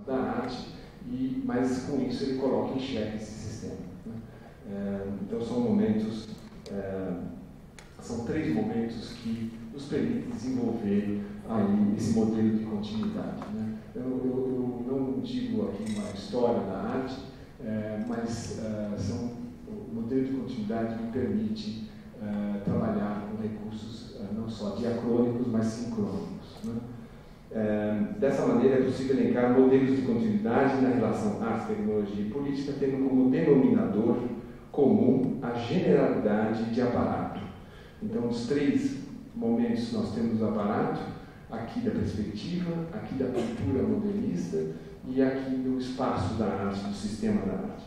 da arte, mas com isso ele coloca em xeque esse sistema. Né? Então são momentos, são 3 momentos que nos permitem desenvolver aí esse modelo de continuidade. Né? Eu não digo aqui uma história da arte, mas o modelo de continuidade me permite trabalhar com recursos não só diacrônicos, mas sincrônicos. Né? Dessa maneira, é possível elencar modelos de continuidade na relação arte, tecnologia e política, tendo como denominador comum a generalidade de aparato. Então, os 3 momentos nós temos o aparato, aqui da perspectiva, aqui da cultura modernista e aqui do espaço da arte, do sistema da arte.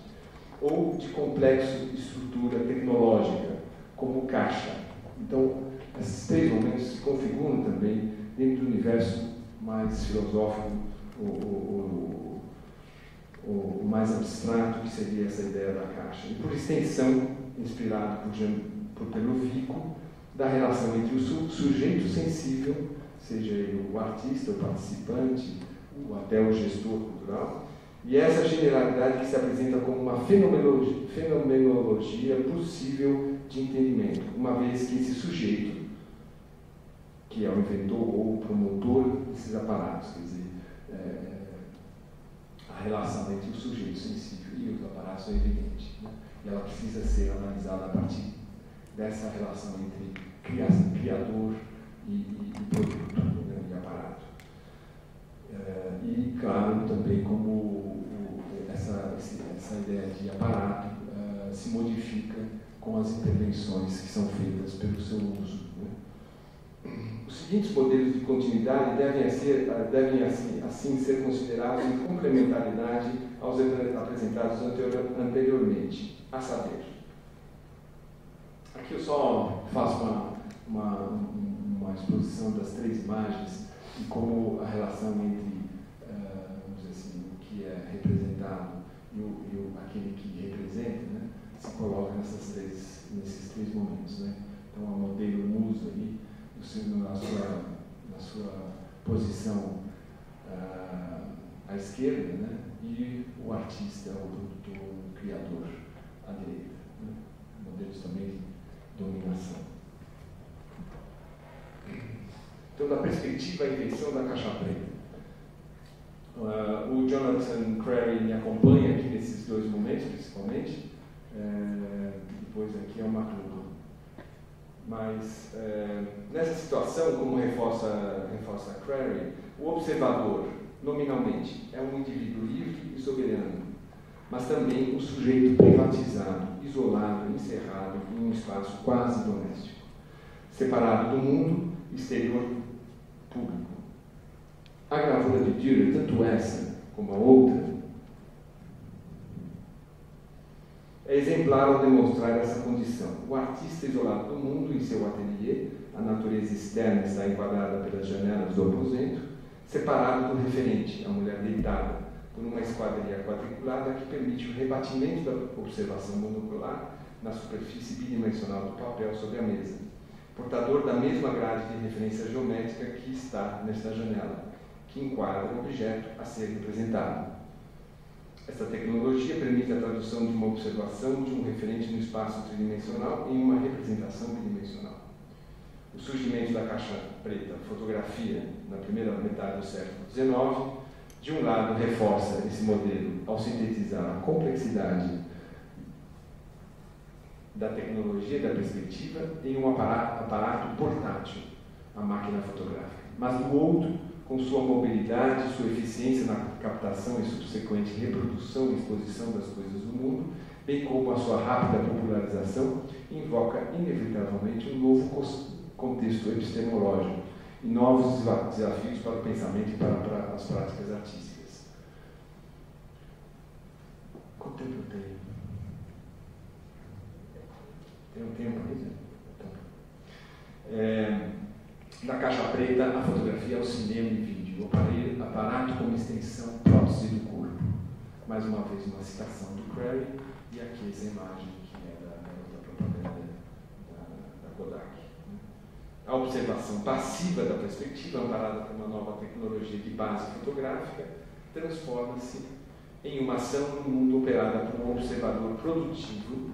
Ou de complexo estrutura tecnológica, como caixa. Então, esses 3 momentos se configuram também dentro do universo mais filosófico, o mais abstrato, que seria essa ideia da caixa. E por extensão, inspirado pelo Vico, da relação entre o sujeito sensível, seja ele o artista, o participante, ou até o gestor cultural, e essa generalidade que se apresenta como uma fenomenologia possível de entendimento, uma vez que esse sujeito, que é o inventor ou o promotor desses aparatos, quer dizer, a relação entre o sujeito sensível e os aparatos é evidente, né? E ela precisa ser analisada a partir dessa relação entre criador e produto, né, e aparato. E, claro, também como essa ideia de aparato se modifica com as intervenções que são feitas pelo seu uso. Né? Os seguintes modelos de continuidade devem assim ser considerados em complementaridade aos apresentados anteriormente, a saber. Aqui eu só faço uma exposição das 3 imagens e como a relação entre, vamos dizer assim, o que é representado e aquele que representa, né, se coloca nesses 3 momentos. Né? Então, a modelo musa aí, na sua posição à esquerda, né? E o artista, o produtor, o criador à direita. Né? Modelos também de dominação. Então, da perspectiva, a invenção da caixa preta. O Jonathan Crary me acompanha aqui nesses 2 momentos, principalmente. Depois aqui é o McLuhan. Mas, nessa situação, como reforça Crary, o observador, nominalmente, é um indivíduo livre e soberano, mas também um sujeito privatizado, isolado, encerrado em um espaço quase doméstico, separado do mundo exterior público. A gravura de Dürer, tanto essa como a outra, é exemplar ao demonstrar essa condição. O artista isolado do mundo em seu ateliê, a natureza externa está enquadrada pelas janelas do aposento, separado do referente, a mulher deitada, por uma esquadrilha quadriculada que permite o rebatimento da observação monocular na superfície bidimensional do papel sobre a mesa, portador da mesma grade de referência geométrica que está nesta janela, que enquadra o objeto a ser representado. Esta tecnologia permite a tradução de uma observação de um referente no espaço tridimensional em uma representação bidimensional. O surgimento da caixa preta, fotografia, na primeira metade do século XIX, de um lado reforça esse modelo ao sintetizar a complexidade da tecnologia da perspectiva em um aparato portátil, a máquina fotográfica, mas do outro, com sua mobilidade, sua eficiência na captação e subsequente reprodução e exposição das coisas do mundo, bem como a sua rápida popularização, invoca inevitavelmente um novo contexto epistemológico e novos desafios para o pensamento e para as práticas artísticas. Quanto tempo eu tenho? Tem um tempo aí? Então. Da caixa preta, a fotografia ao cinema e vídeo, o aparato como extensão prótese do corpo. Mais uma vez, uma citação do Crary, e aqui essa imagem que é da propaganda da Kodak. A observação passiva da perspectiva, amparada por uma nova tecnologia de base fotográfica, transforma-se em uma ação no mundo operada por um observador produtivo,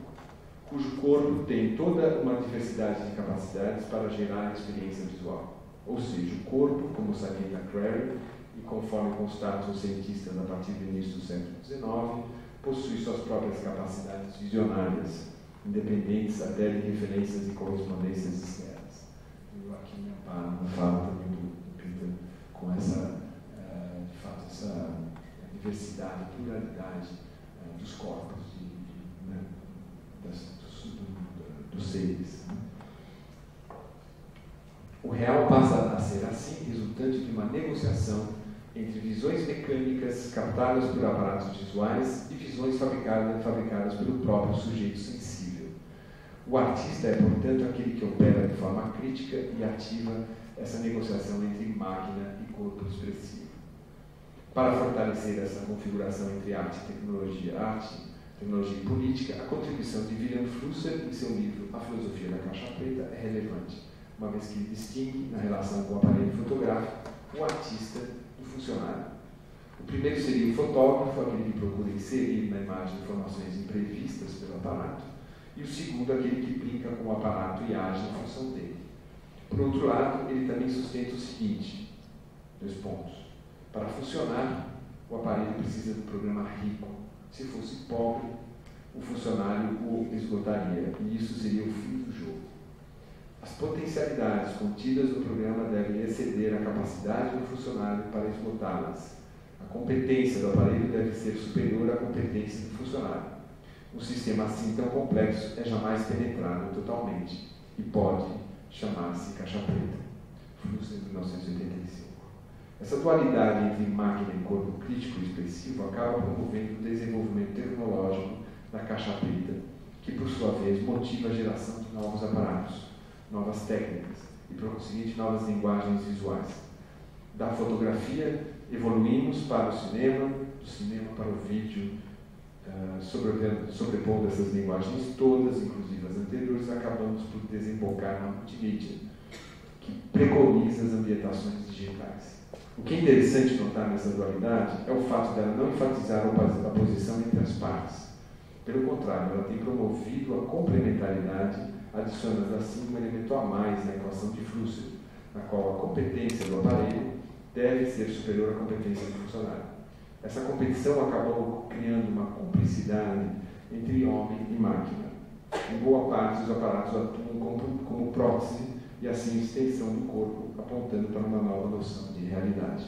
cujo corpo tem toda uma diversidade de capacidades para gerar experiência visual. Ou seja, o corpo, como salienta Crary, e conforme constatam os cientistas a partir do início do século XIX, possui suas próprias capacidades visionárias, independentes até de referências e correspondências externas. Eu aqui me amparo na fala também do Peter com essa, de fato, essa diversidade, pluralidade dos corpos, dos seres. O real passa a ser assim, resultante de uma negociação entre visões mecânicas captadas por aparatos visuais e visões fabricadas pelo próprio sujeito sensível. O artista é, portanto, aquele que opera de forma crítica e ativa essa negociação entre máquina e corpo expressivo. Para fortalecer essa configuração entre arte e tecnologia e política, a contribuição de William Flusser em seu livro A Filosofia da Caixa Preta é relevante, uma vez que ele distingue, na relação com o aparelho fotográfico, o artista do funcionário. O primeiro seria o fotógrafo, aquele que procura inserir na imagem informações imprevistas pelo aparato, e o segundo, aquele que brinca com o aparato e age em função dele. Por outro lado, ele também sustenta o seguinte, 2 pontos. Para funcionar, o aparelho precisa de um programa rico. Se fosse pobre, o funcionário o esgotaria, e isso seria o fim do jogo. As potencialidades contidas no programa devem exceder a capacidade do funcionário para esgotá-las. A competência do aparelho deve ser superior à competência do funcionário. Um sistema assim tão complexo é jamais penetrado totalmente e pode chamar-se caixa preta. Flusser, 1985. Essa dualidade entre máquina e corpo crítico e expressivo acaba promovendo o desenvolvimento tecnológico da caixa preta, que por sua vez motiva a geração de novos aparatos, novas técnicas e, por conseguinte, novas linguagens visuais. Da fotografia, evoluímos para o cinema, do cinema para o vídeo, sobrepondo essas linguagens todas, inclusive as anteriores, acabamos por desembocar na multimídia, que preconiza as ambientações digitais. O que é interessante notar nessa dualidade é o fato dela não enfatizar a posição entre as partes. Pelo contrário, ela tem promovido a complementaridade, adicionando assim um elemento a mais na equação de Flusser, na qual a competência do aparelho deve ser superior à competência do funcionário. Essa competição acabou criando uma cumplicidade entre homem e máquina. Em boa parte, os aparatos atuam como prótese e assim extensão do corpo, apontando para uma nova noção de realidade.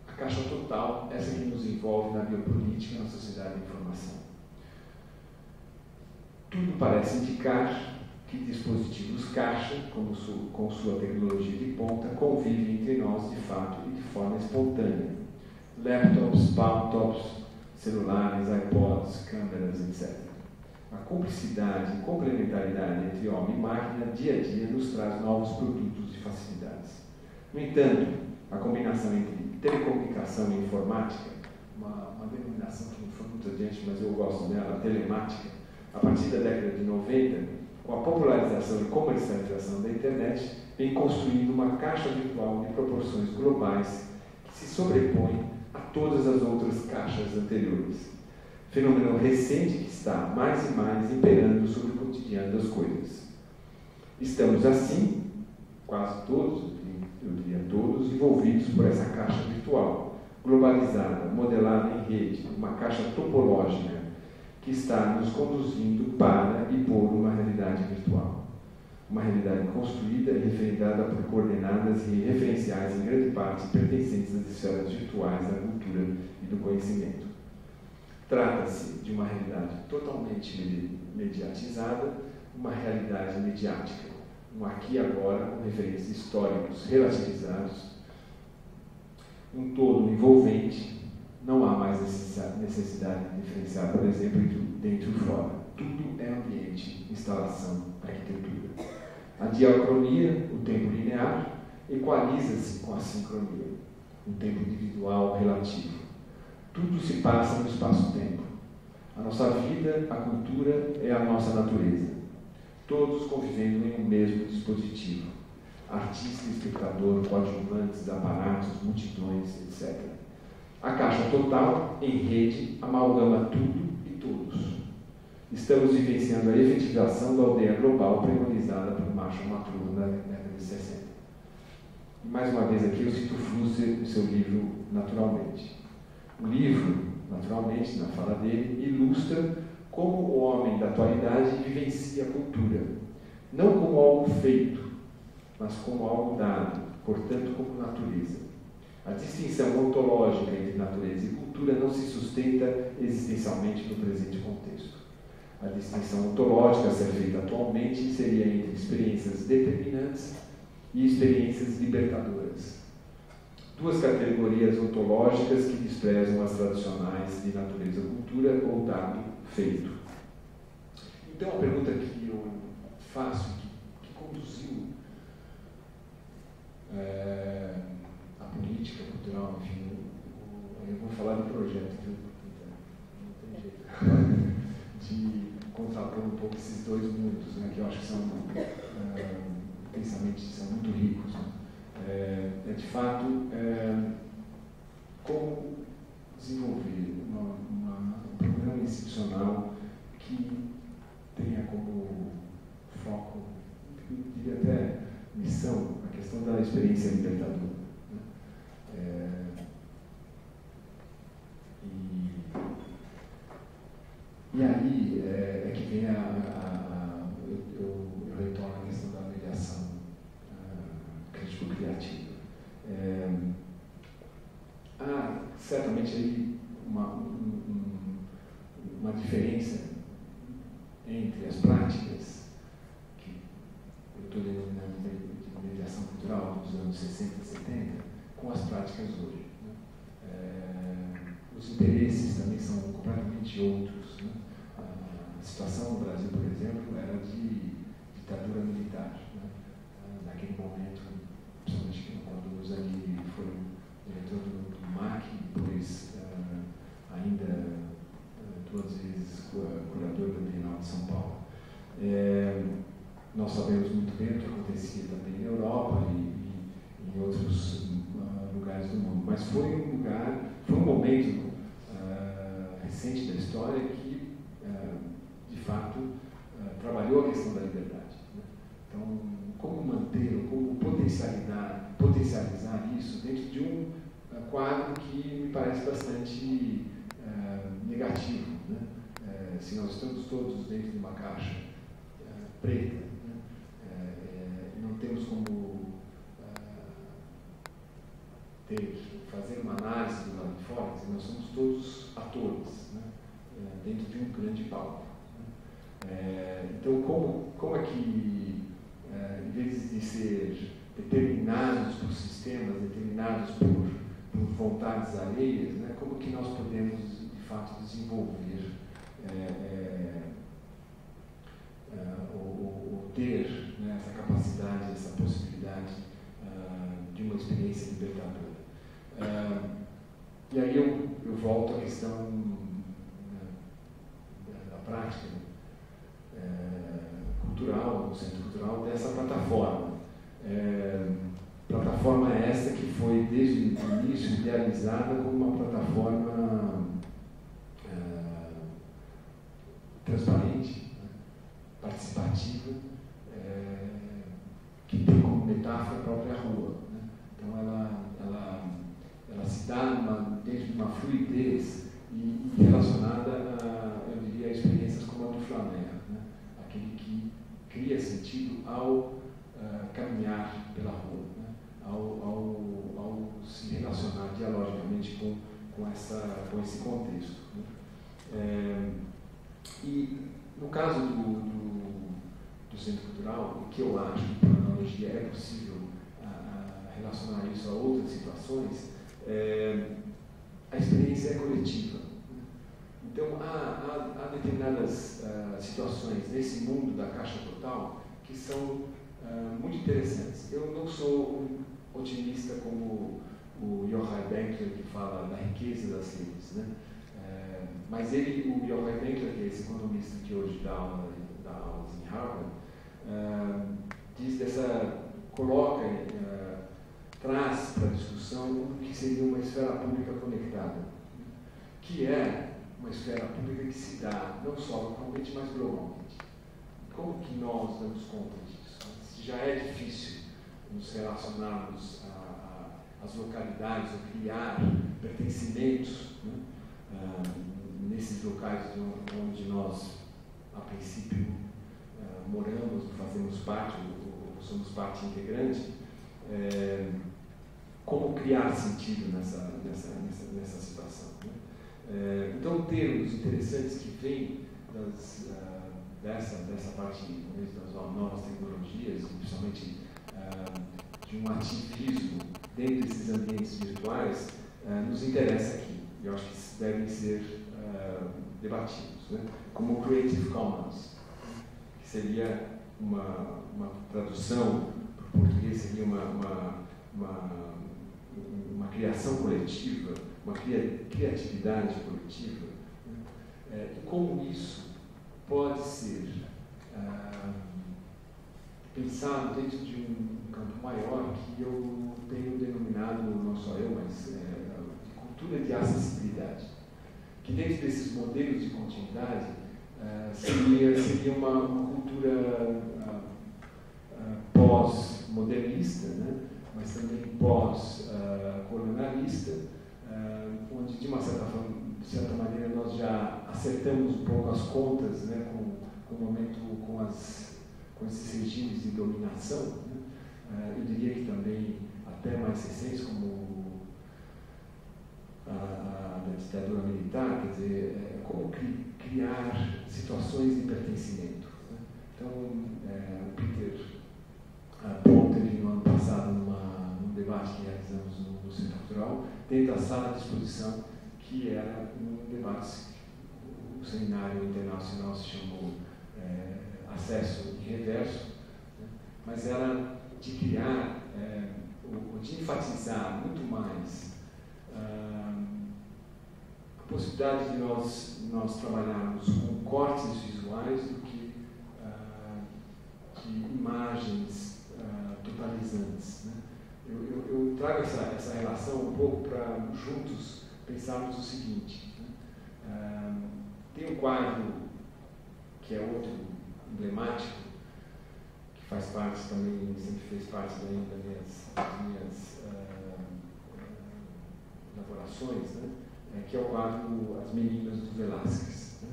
A caixa total, essa que nos envolve na biopolítica e na sociedade da informação. Tudo parece indicar que dispositivos caixa, com sua tecnologia de ponta, convivem entre nós de fato e de forma espontânea. Laptops, palmtops, celulares, iPods, câmeras, etc. A cumplicidade e complementaridade entre homem e máquina, dia a dia, nos traz novos produtos e facilidades. No entanto, a combinação entre telecomunicação e informática, uma denominação que não foi muito adiante, mas eu gosto dela, a telemática, a partir da década de 90, com a popularização e comercialização da internet, vem construindo uma caixa virtual de proporções globais que se sobrepõe a todas as outras caixas anteriores. Fenômeno recente que está mais e mais imperando sobre o cotidiano das coisas. Estamos assim, quase todos, eu diria todos, envolvidos por essa caixa virtual, globalizada, modelada em rede, uma caixa topológica que está nos conduzindo para e por uma realidade virtual. Uma realidade construída e referendada por coordenadas e referenciais em grande parte pertencentes às esferas virtuais da cultura e do conhecimento. Trata-se de uma realidade totalmente mediatizada, uma realidade mediática, um aqui e agora com referências históricos relativizados, um todo envolvente. Não há mais necessidade de diferenciar, por exemplo, entre o dentro e o fora. Tudo é ambiente, instalação, arquitetura. A diacronia, o tempo linear, equaliza-se com a sincronia, um tempo individual relativo. Tudo se passa no espaço-tempo. A nossa vida, a cultura é a nossa natureza. Todos convivendo em um mesmo dispositivo. artista, espectador, coadjuvantes, aparatos, multidões, etc. A caixa total, em rede, amalgama tudo e todos. Estamos vivenciando a efetivação da aldeia global preconizada por Marshall McLuhan na década de 60. E mais uma vez aqui eu cito Flusser no seu livro Naturalmente. O livro, naturalmente, na fala dele, ilustra como o homem da atualidade vivencia a cultura, não como algo feito, mas como algo dado, portanto como natureza. A distinção ontológica entre natureza e cultura não se sustenta existencialmente no presente contexto. A distinção ontológica a ser feita atualmente seria entre experiências determinantes e experiências libertadoras. Duas categorias ontológicas que desprezam as tradicionais de natureza, cultura ou dado feito. Então, a pergunta que eu faço, que conduziu a política cultural, enfim, eu vou falar do projeto, não tem jeito, de contrapor um pouco esses dois mundos, né, que eu acho que são intensamente, são muito ricos. Né? De fato, como desenvolver um programa institucional que tenha como foco, eu diria até missão, a questão da experiência libertadora. Né? E aí é que vem eu retorno à questão da mediação crítico-criativa. Há certamente aí uma diferença entre as práticas que eu estou denominando de mediação cultural dos anos 60 e 70 com as práticas hoje. Né? Os interesses também são completamente outros. Né? A situação no Brasil, por exemplo, era de ditadura militar. Né? Naquele momento, principalmente quando o Zani foi diretor do MAC, depois ainda 2 vezes curador da Bienal de São Paulo. Nós sabemos muito bem o que acontecia também na Europa e em outros lugares do mundo, mas foi um momento recente da história que, de fato, trabalhou a questão da liberdade. Né? Então, como manter, como potencializar isso dentro de um quadro que me parece bastante negativo. Né? Se nós estamos todos dentro de uma caixa preta, né? Não temos como fazer uma análise do lado de fora, nós somos todos atores, né? Dentro de um grande palco. Né? Então, como é que, em vez de ser determinados por sistemas, determinados por vontades alheias, né? Como que nós podemos, de fato, desenvolver ou ter, né, essa capacidade, essa possibilidade de uma experiência libertadora. E aí eu volto à questão da prática cultural, no centro cultural, dessa plataforma. Plataforma essa que foi, desde o início, idealizada como uma plataforma transparente, né, participativa, que tem como metáfora a própria rua. Né? Então, ela se dá dentro de uma fluidez e relacionada eu diria, a experiências como a do Flaner, né? Aquele que cria sentido ao caminhar pela rua, né? ao se relacionar dialogicamente com esse contexto. Né? E no caso do centro cultural, o que eu acho que, por analogia, é possível relacionar isso a outras situações, a experiência é coletiva. Então, há determinadas situações nesse mundo da caixa total que são muito interessantes. Eu não sou um otimista como o Joachim Benkler, que fala da riqueza das redes, né? Mas o Joachim Benkler, que é esse economista que hoje dá aulas em Harvard, diz dessa traz para a discussão o que seria uma esfera pública conectada, que é uma esfera pública que se dá não só localmente, mas globalmente. Como que nós damos conta disso? Se já é difícil nos relacionarmos às localidades, ou criar pertencimentos, né, nesses locais onde nós, a princípio, moramos, fazemos parte, ou somos parte integrante, como criar sentido nessa situação, né? Então, termos interessantes que vêm dessa parte das novas tecnologias, principalmente de um ativismo dentro desses ambientes virtuais, nos interessa aqui. E eu acho que devem ser debatidos, né? Como o Creative Commons, que seria uma tradução para o português, seria uma criação coletiva, uma criatividade coletiva, né? E como isso pode ser pensado dentro de um campo maior que eu tenho denominado, não só eu, mas de cultura de acessibilidade, que dentro desses modelos de continuidade seria uma cultura pós-modernista, né? Mas também pós-colonialista, onde de uma certa maneira nós já acertamos um pouco as contas, né, com o momento, com esses regimes de dominação, né? Eu diria que também até mais recentes, como a ditadura militar, quer dizer, como criar situações de pertencimento, né? Então, o Peter Paul teve no ano passado num debate que realizamos no Centro Cultural, dentro da sala de exposição, que era um debate, o seminário internacional se chamou Acesso em Reverso, né? Mas era de criar, de enfatizar muito mais a possibilidade de nós trabalharmos com cortes visuais do que imagens totalizantes, né? Eu trago essa relação um pouco para juntos pensarmos o seguinte, né? Tem um quadro que é outro emblemático, que faz parte também, sempre fez parte das minhas elaborações, né? Que é o quadro As Meninas do Velázquez, né?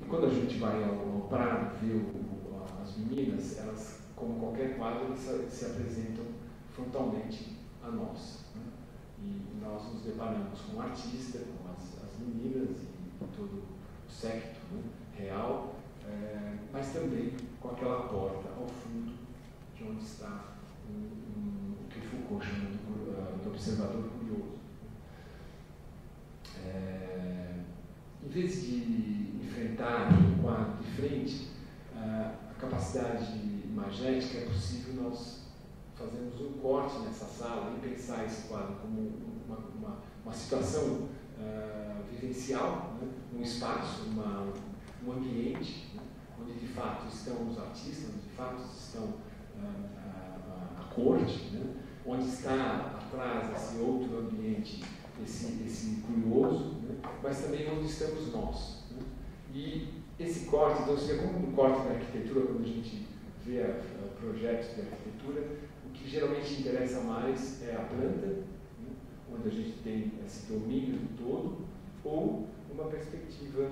E quando a gente vai ao Prado ver as meninas, elas, como qualquer quadro, se apresentam frontalmente a nós, né? E nós nos deparamos com o artista, com as meninas e todo o séquito, né, real, mas também com aquela porta ao fundo de onde está o que Foucault chama do observador curioso. Em vez de enfrentar o quadro de frente, a capacidade imagética, é possível nós fazermos um corte nessa sala e pensar esse quadro como uma situação vivencial, né? Um espaço, um ambiente, né? Onde de fato estão os artistas, onde de fato estão a corte, né? Onde está atrás esse outro ambiente, esse curioso, né? Mas também onde estamos nós, né? E esse corte, então, seria como um corte da arquitetura, quando a gente vê projetos de arquitetura, o que geralmente interessa mais é a planta, né? Onde a gente tem esse domínio do todo, ou uma perspectiva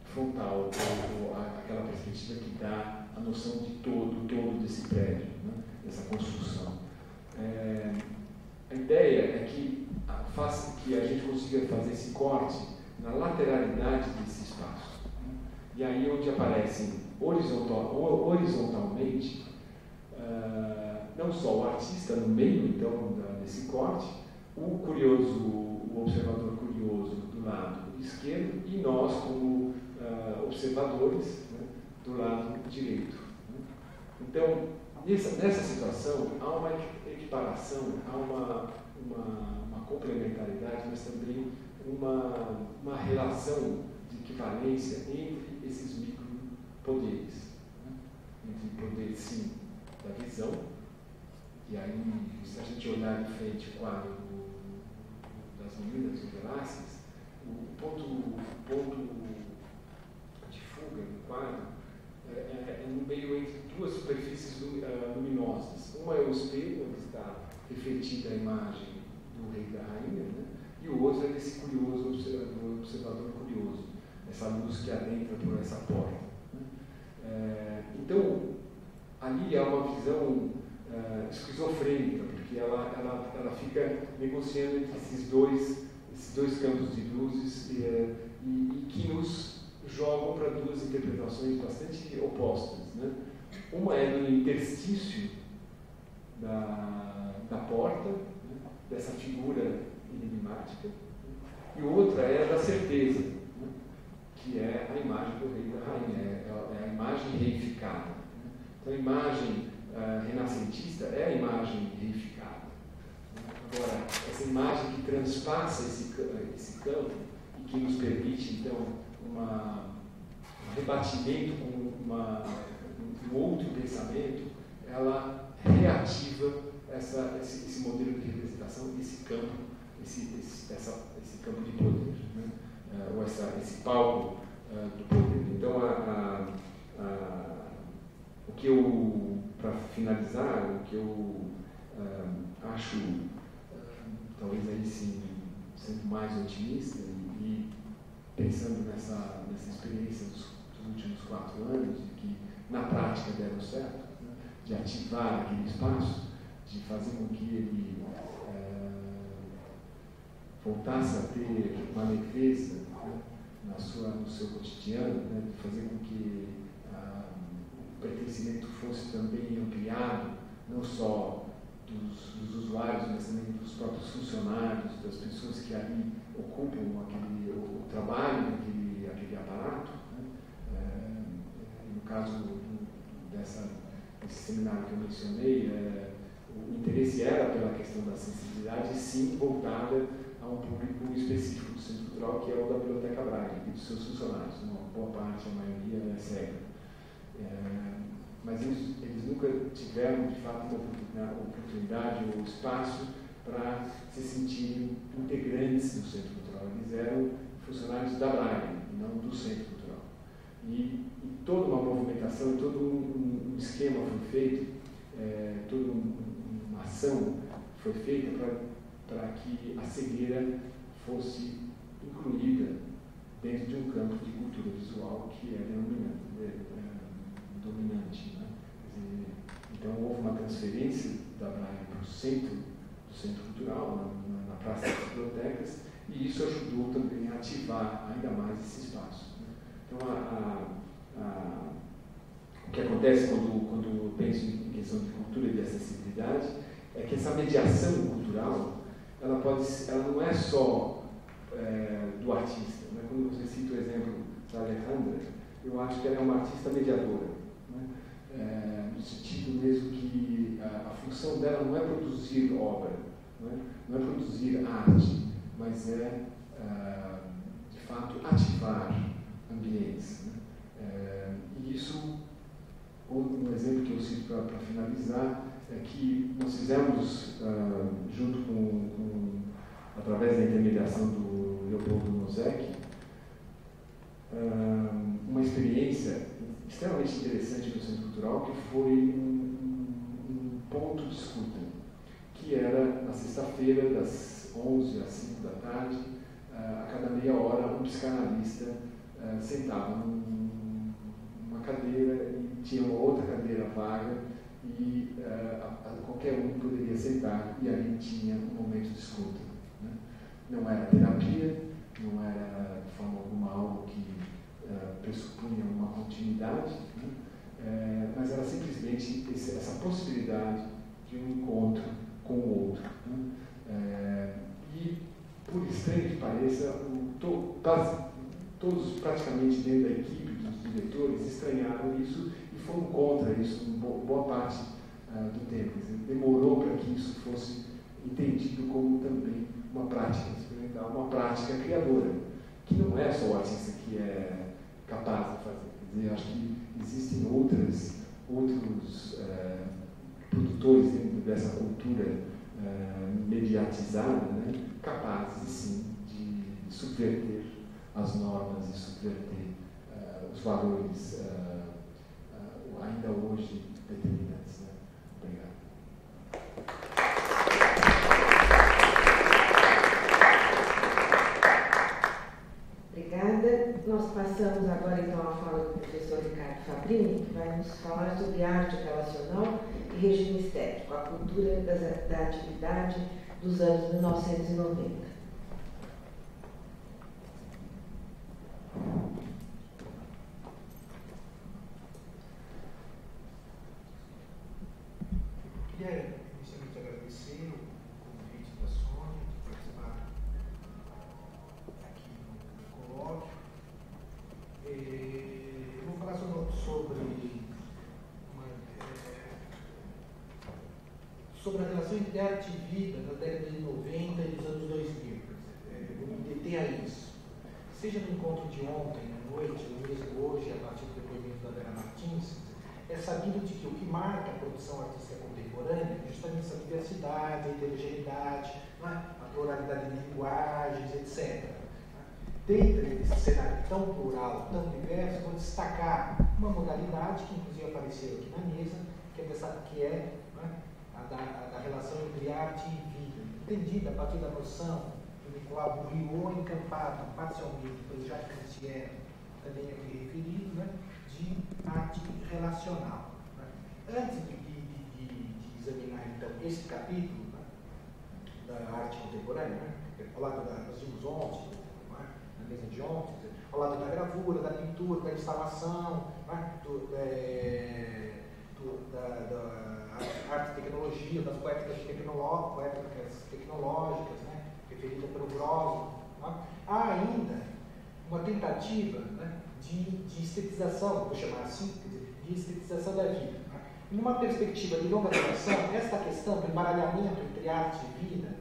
frontal, ou aquela perspectiva que dá a noção de todo desse prédio, né? Dessa construção. A ideia é que faça que a gente consiga fazer esse corte na lateralidade desse espaço, né? E aí onde aparecem horizontalmente, não só o artista no meio, então, desse corte, o curioso, o observador curioso do lado esquerdo e nós como observadores, né, do lado direito, né? Então, nessa situação, há uma equiparação, há uma complementaridade, mas também uma relação de equivalência entre esses micropoderes, né? entre poder, sim, da visão, e aí, se a gente olhar de frente o quadro das meninas do Velázquez, o ponto de fuga do quadro é no meio entre duas superfícies luminosas. Uma é o espelho, onde está refletida a imagem do rei e da rainha, né? E o outro é desse curioso observador curioso, essa luz que adentra por essa porta. Né? Então, ali há uma visão esquizofrênica, porque ela fica negociando entre esses dois campos de luzes e que nos jogam para duas interpretações bastante opostas. Né? Uma é no interstício da porta, né? Dessa figura enigmática, e outra é da certeza, né? Que é a imagem do rei e da rainha, é a imagem reificada. Né? Então, a imagem renascentista é a imagem reificada. Agora, essa imagem que transpassa esse campo e que nos permite, então, um rebatimento com um outro pensamento, ela reativa esse modelo de representação, esse campo de poder, né? Ou esse palco do poder. Então, o que eu, para finalizar, o que eu acho, talvez aí sim, sendo mais otimista e pensando nessa experiência dos últimos 4 anos, e que na prática deram certo, né? De ativar aquele espaço, de fazer com que ele voltasse a ter uma leveza, né? No seu cotidiano, né? De fazer com que o pertencimento fosse também ampliado, não só dos usuários, mas também dos próprios funcionários, das pessoas que ali ocupam o trabalho naquele aparato. Né? No caso desse seminário que eu mencionei, o interesse era pela questão da sensibilidade, sim, voltada a um público específico do Centro Cultural, que é o da Biblioteca Braille e dos seus funcionários. Uma boa parte, a maioria, é cega. Mas eles nunca tiveram, de fato, uma oportunidade ou espaço para se sentirem integrantes do Centro Cultural. Eles eram funcionários da Braille, e não do Centro Cultural. E toda uma movimentação, todo um esquema foi feito, toda uma ação foi feita para que a cegueira fosse incluída dentro de um campo de cultura visual que é dominante. Né? Então, houve uma transferência da Braille para o centro do Centro Cultural, na Praça das Bibliotecas, e isso ajudou também a ativar ainda mais esse espaço. Né? Então, o que acontece quando eu penso em questão de cultura e de acessibilidade é que essa mediação cultural, ela não é só do artista. Né? Quando você cita o exemplo da Alejandra, eu acho que ela é uma artista mediadora, né? No sentido mesmo que a função dela não é produzir obra, não é produzir arte, mas de fato, ativar ambientes. Né? E isso, um exemplo que eu cito para finalizar, é que nós fizemos, através da intermediação do Leopoldo Nozek, uma experiência extremamente interessante no Centro Cultural, que foi um ponto de escuta, que era na sexta-feira, das 11 às 5 da tarde, a cada meia hora, um psicanalista sentava numa cadeira e tinha uma outra cadeira vaga, e qualquer um poderia sentar, e ali tinha um momento de escuta. Né? Não era terapia, não era de forma alguma algo que pressupunha uma continuidade, né? Mas era simplesmente essa possibilidade de um encontro com o outro. Né? E, por estranho que pareça, todos praticamente dentro da equipe dos diretores estranharam isso e foram contra isso boa parte do tempo. Demorou para que isso fosse entendido como também uma prática experimental, uma prática criadora, que não é só o artista que é capaz de fazer. Quer dizer, acho que existem outras outros produtores dentro dessa cultura mediatizada, né, capazes, sim, de subverter as normas e subverter os valores ainda hoje determinantes. Né? Obrigado. Obrigada. Nós passamos agora então a fala do professor Ricardo Fabrini, que vai nos falar sobre arte relacional e regime estético, a cultura da atividade dos anos 1990. Queria inicialmente agradecer o convite da Sônia de participar aqui no colóquio. Eu vou falar sobre a relação entre arte e vida na década de 90 e dos anos 2000. Vou me deter a isso. Seja no encontro de ontem à noite, ou mesmo hoje, a partir do depoimento da Vera Martins, é sabido de que o que marca a produção artística contemporânea é justamente essa diversidade, a heterogeneidade, a pluralidade de linguagens, etc. Dentro desse cenário tão plural, tão diverso, vou destacar uma modalidade que inclusive apareceu aqui na mesa, que é a da relação entre arte e vida, entendida a partir da noção do Nicolau Bourriot, encampado parcialmente pelo Jacques Rancière, também aqui referido, de arte relacional. Antes de examinar então esse capítulo da arte contemporânea, ao lado nós vimos ontem, na mesa de ontem, ao lado da gravura, da pintura, da instalação, da arte e tecnologia, das poéticas tecnológicas, referida pelo Grosno. Há ainda uma tentativa de estetização, vou chamar assim, de estetização da vida. Numa perspectiva de longa duração, esta questão do embaralhamento entre arte e vida,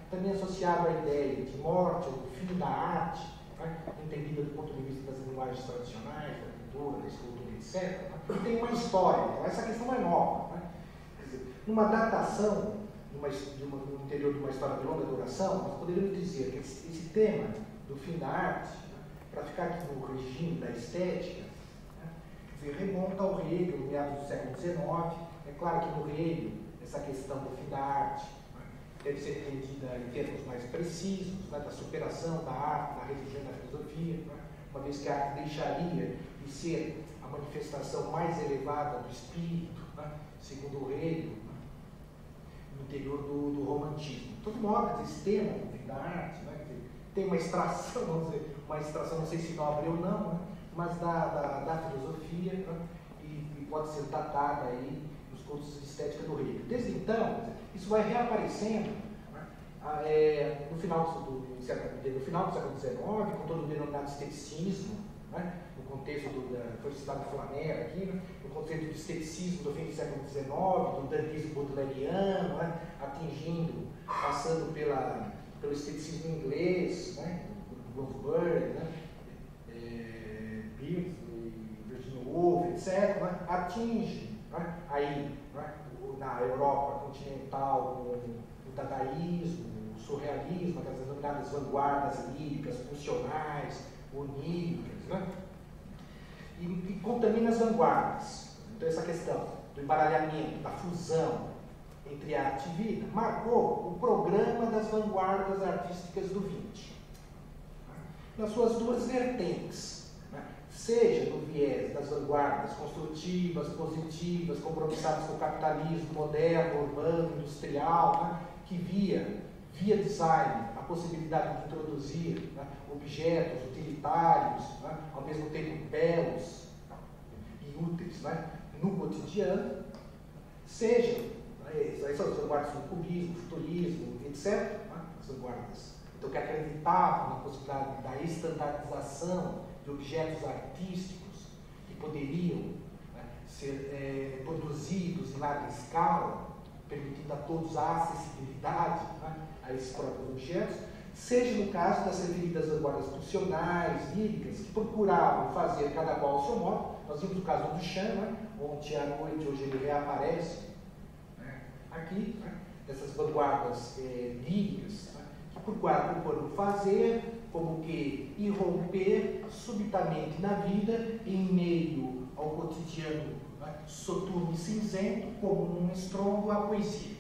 também associada à ideia de morte ou do fim da arte, entendida do ponto de vista das linguagens tradicionais, da pintura, da escultura, etc., tem uma história. Então, essa questão não é nova. Quer dizer, numa datação, no interior de uma história de longa duração, nós poderíamos dizer que esse tema do fim da arte, para ficar aqui no regime da estética, remonta ao Hegel, no meados do século XIX. É claro que no Hegel, essa questão do fim da arte deve ser entendida em termos mais precisos, da superação da arte, da religião e da filosofia, uma vez que a arte deixaria de ser a manifestação mais elevada do espírito, segundo o Hegel, no interior do romantismo. De todo modo, esse tema do fim da arte tem uma extração, vamos dizer, não sei se nobre ou não, mas da filosofia, e pode ser datada aí nos cursos de estética do Hegel. Desde então, isso vai reaparecendo no final do século XIX, com todo o denominado esteticismo, no contexto foi citado Flaner aqui, no contexto do esteticismo do fim do século XIX, do dantismo baudelairiano, passando pelo esteticismo inglês, do Bloomsbury, Virginia Woolf, etc., atinge aí, na Europa continental, o dadaísmo, o surrealismo, as denominadas vanguardas líricas, funcionais, oníricas, e contamina as vanguardas. Então, essa questão do embaralhamento, da fusão entre arte e vida, marcou o programa das vanguardas artísticas do XX, nas suas duas vertentes, seja no viés das vanguardas construtivas, positivas, compromissadas com o capitalismo moderno, urbano, industrial, que via design a possibilidade de introduzir objetos utilitários, ao mesmo tempo belos e úteis no cotidiano, seja essas vanguardas do cubismo, futurismo, etc., as vanguardas então, que acreditavam na possibilidade da estandardização de objetos artísticos que poderiam ser produzidos em larga escala, permitindo a todos a acessibilidade a esses próprios objetos, seja no caso das referidas vanguardas funcionais, líricas, que procuravam fazer cada qual ao seu modo. Nós vimos o caso do Duchamp, né? Ontem à noite, hoje ele reaparece, né? Aqui, né? Dessas vanguardas líricas, né? Que procuravam fazer, como que irromper subitamente na vida, em meio ao cotidiano, né? Soturno e cinzento, como um estrondo à poesia.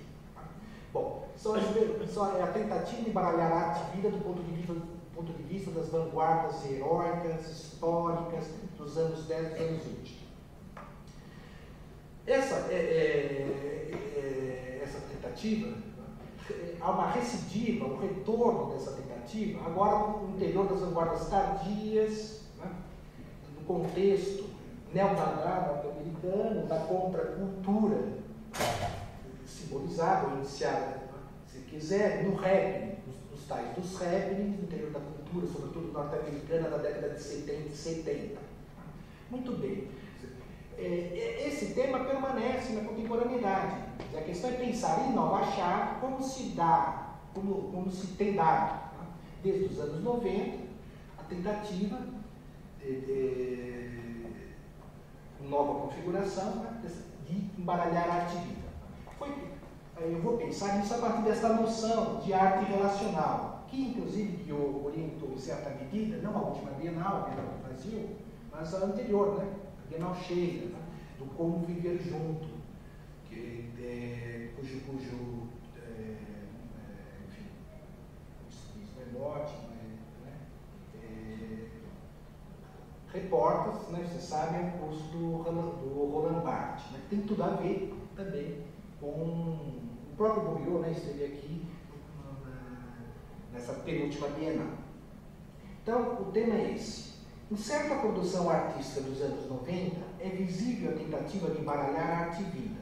Bom, só é a tentativa de embaralhar a arte e vida do ponto de vista das vanguardas heróicas, históricas, dos anos 10 e dos anos 20. Essa tentativa, há uma recidiva, um retorno dessa tentativa, agora no interior das vanguardas tardias, né, no contexto norte-americano, da contracultura simbolizada ou iniciada, se quiser, no rap, nos tais dos happenings, no interior da cultura, sobretudo norte-americana, da década de 70 e 70. Muito bem. Esse tema permanece na contemporaneidade. A questão é pensar em nova chave como se dá, como se tem dado, desde os anos 90, a tentativa com nova configuração, de embaralhar a arte e vida. Eu vou pensar nisso a partir dessa noção de arte relacional, que inclusive que eu oriento em certa medida, não a última Bienal, a Bienal do Brasil, mas a anterior, né? A Bienal cheia, né? Do como viver junto, cujo enfim, isso é mote, né? Reportas, né? Você sabe, é um curso do Roland Barthes, né? Tem tudo a ver também com o próprio Bourdieu, né? Esteve aqui nessa penúltima Bienal. Então, o tema é esse. Em certa produção artística dos anos 90, é visível a tentativa de embaralhar a arte e vida,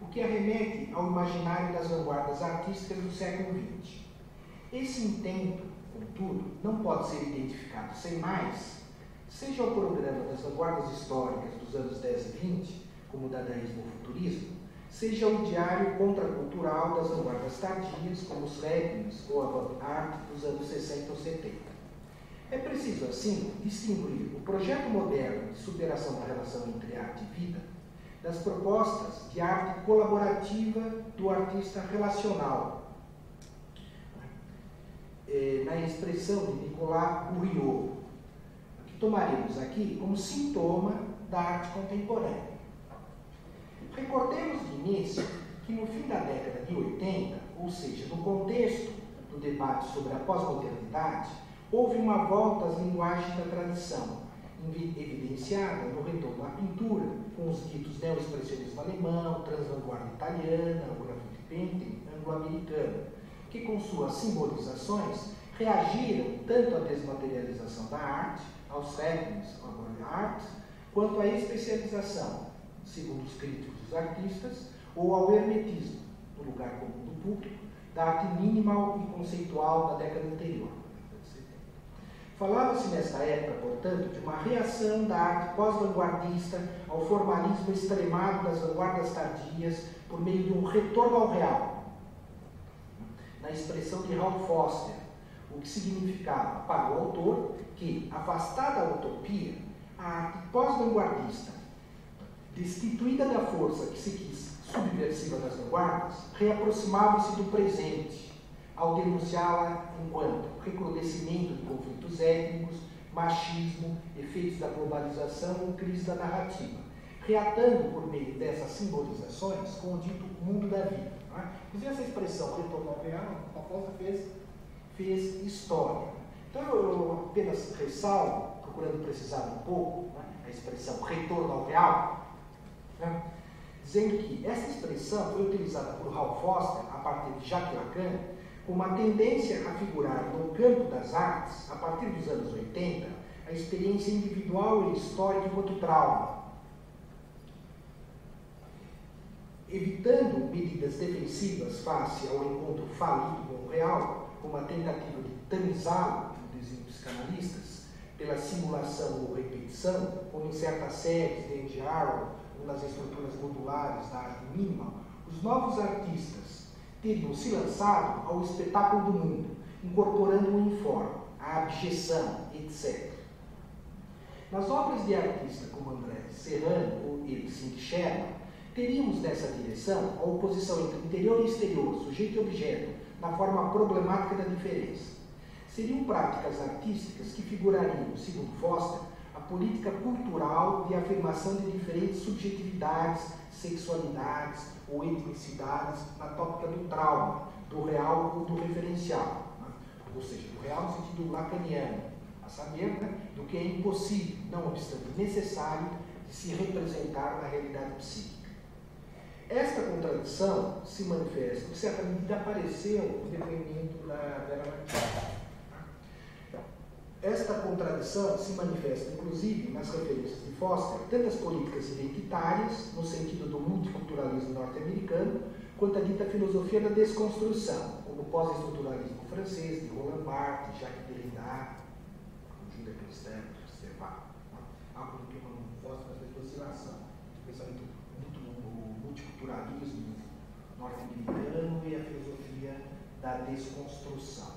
o que arremete ao imaginário das vanguardas artísticas do século XX. Esse intento, contudo, não pode ser identificado sem mais, seja o programa das vanguardas históricas dos anos 10 e 20, como o dadaísmo ou futurismo, seja o diário contracultural das vanguardas tardias, como os happenings ou a avant-arte dos anos 60 ou 70. É preciso, assim, distinguir o projeto moderno de superação da relação entre arte e vida das propostas de arte colaborativa do artista relacional, na expressão de Nicolas Bourriaud, que tomaremos aqui como sintoma da arte contemporânea. Recordemos de início que no fim da década de 80, ou seja, no contexto do debate sobre a pós-modernidade, houve uma volta às linguagens da tradição, evidenciada no retorno à pintura, com os ditos neo-expressionismo alemão, transvanguarda italiana, o graffiti painting anglo-americano, que com suas simbolizações reagiram tanto à desmaterialização da arte, aos happenings, à arte, quanto à especialização, segundo os críticos dos artistas, ou ao hermetismo, no lugar comum do público, da arte minimal e conceitual da década anterior. Falava-se nesta época, portanto, de uma reação da arte pós-vanguardista ao formalismo extremado das vanguardas tardias por meio de um retorno ao real, na expressão de Ralph Foster, o que significava, para o autor, que, afastada a utopia, a arte pós-vanguardista, destituída da força que se quis subversiva das vanguardas, reaproximava-se do presente, ao denunciá-la enquanto recrudescimento de conflitos étnicos, machismo, efeitos da globalização ou crise da narrativa, reatando por meio dessas simbolizações com o dito mundo da vida. Inclusive essa expressão retorno ao real, a Foster fez história. Então eu apenas ressalvo, procurando precisar um pouco, a expressão retorno ao real, dizendo que essa expressão foi utilizada por Ralph Foster, a partir de Jacques Lacan, com uma tendência a figurar no campo das artes, a partir dos anos 80, a experiência individual e histórica enquanto trauma, evitando medidas defensivas face ao encontro falido com o real, com uma tentativa de tamizá-lo, como dizem os psicanalistas, pela simulação ou repetição, como em certas séries de Andy Arrow, ou nas estruturas modulares da arte mínima, os novos artistas teriam se lançado ao espetáculo do mundo, incorporando o informe, a abjeção, etc. Nas obras de artistas como André Serrano ou Erich Sherman, teríamos nessa direção a oposição entre interior e exterior, sujeito e objeto, na forma problemática da diferença. Seriam práticas artísticas que figurariam, segundo Foster, a política cultural de afirmação de diferentes subjetividades, sexualidades ou etnicidades na tópica do trauma, do real ou do referencial, né? Ou seja, do real no sentido lacaniano, a saber, né, do que é impossível, não obstante necessário, de se representar na realidade psíquica. Esta contradição se manifesta, em certa medida apareceu no depoimento da Vera Martins. Esta contradição se manifesta, inclusive, nas referências de Foster, tanto as políticas identitárias, no sentido do multiculturalismo norte-americano, quanto a dita filosofia da desconstrução, como o pós-estruturalismo francês, de Roland Barthes, de Jacques Derrida, Julia Cristão, Servat. Há um pouquinho no Foster, mas de oscilação, pensamento do multiculturalismo norte-americano e a filosofia da desconstrução.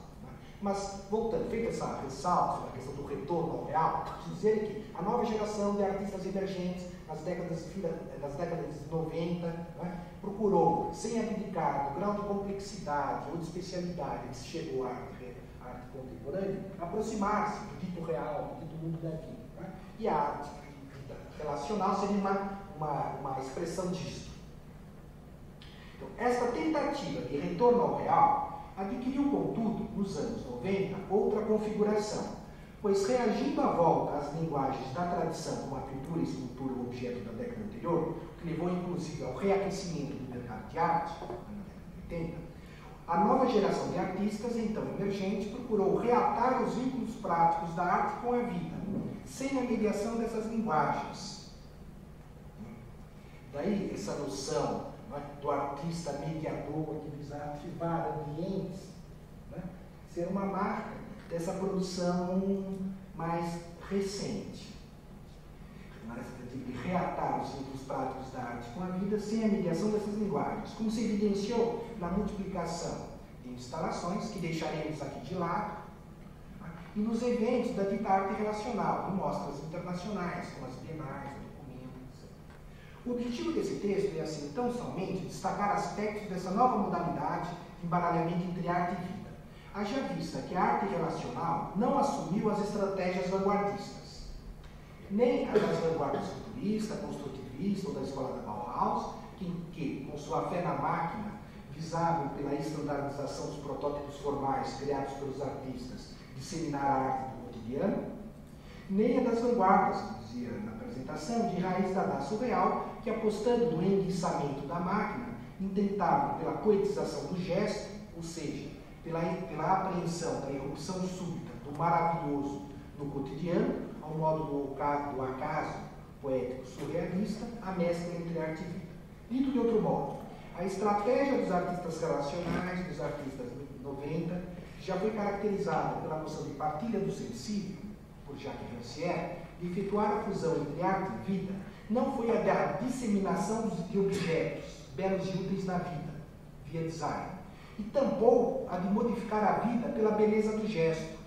Mas, voltando, feita essa ressalva sobre a questão do retorno ao real, dizer que a nova geração de artistas emergentes nas décadas de 90, né, procurou, sem abdicar do grau de complexidade ou de especialidade que se chegou à arte contemporânea, aproximar-se do dito real, do dito mundo daqui. Né? E a arte relacional seria uma expressão disso. Então, esta tentativa de retorno ao real adquiriu, contudo, nos anos 90, outra configuração, pois reagindo à volta às linguagens da tradição como a pintura e escultura ou objeto da década anterior, que levou inclusive ao reaquecimento do mercado de arte, na década de 80, a nova geração de artistas, então emergente, procurou reatar os vínculos práticos da arte com a vida, sem a mediação dessas linguagens. Daí essa noção do artista mediador que visa ativar ambientes, né, ser uma marca dessa produção mais recente, de reatar os vínculos práticos da arte com a vida sem a mediação dessas linguagens, como se evidenciou na multiplicação de instalações, que deixaremos aqui de lado, né, e nos eventos da dita arte relacional, em mostras internacionais, como as bienais, o objetivo desse texto é, assim, tão somente destacar aspectos dessa nova modalidade de embaralhamento entre arte e vida. Haja vista que a arte relacional não assumiu as estratégias vanguardistas, nem as das vanguardas futurista, construtivista ou da escola da Bauhaus, que com sua fé na máquina, visavam pela estandardização dos protótipos formais criados pelos artistas, disseminar a arte do cotidiano, nem a das vanguardas, como dizia na apresentação, de raiz da Dada surreal, que apostando no enguiçamento da máquina, intentavam pela poetização do gesto, ou seja, pela apreensão da irrupção súbita do maravilhoso no cotidiano, ao modo do acaso poético surrealista, a mescla entre arte e vida. Dito de outro modo, a estratégia dos artistas relacionais, dos artistas 90, já foi caracterizada pela noção de partilha do sensível, por Jacques Rancière, de efetuar a fusão entre arte e vida, não foi a da disseminação de objetos, belos e úteis na vida, via design, e tampouco a de modificar a vida pela beleza do gesto.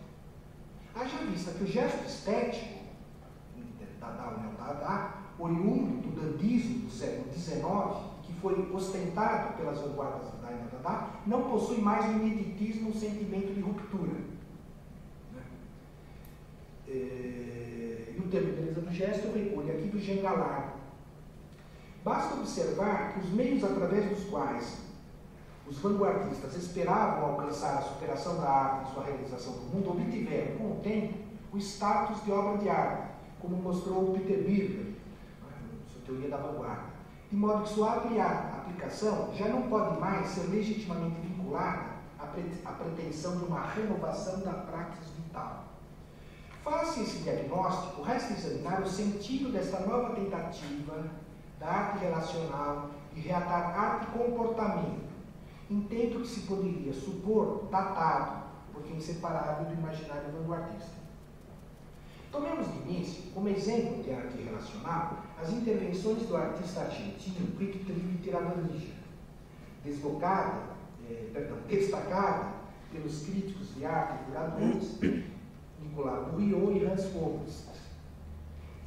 Haja vista que o gesto estético, Dada ou Neo-Dada, oriundo do dandismo do século XIX, que foi ostentado pelas vanguardas da Neo-Dada, não possui mais o imediatismo, o sentimento de ruptura. E o termo beleza do gesto recolhe aqui do Jean Galard. Basta observar que os meios através dos quais os vanguardistas esperavam alcançar a superação da arte e sua realização no mundo obtiveram, com o tempo, o status de obra de arte, como mostrou Peter Birger, sua teoria da vanguarda, de modo que sua aplicação já não pode mais ser legitimamente vinculada à pretensão de uma renovação da praxis vital. Face esse diagnóstico, resta examinar o sentido desta nova tentativa da arte relacional de reatar arte e comportamento, intento que se poderia supor datado, porque inseparável do imaginário vanguardista. Tomemos de início, como exemplo de arte relacional, as intervenções do artista argentino Quique Trivit Tiravanija, destacada pelos críticos de arte e curadores Nicolas Bourriaud e Hans Obrist.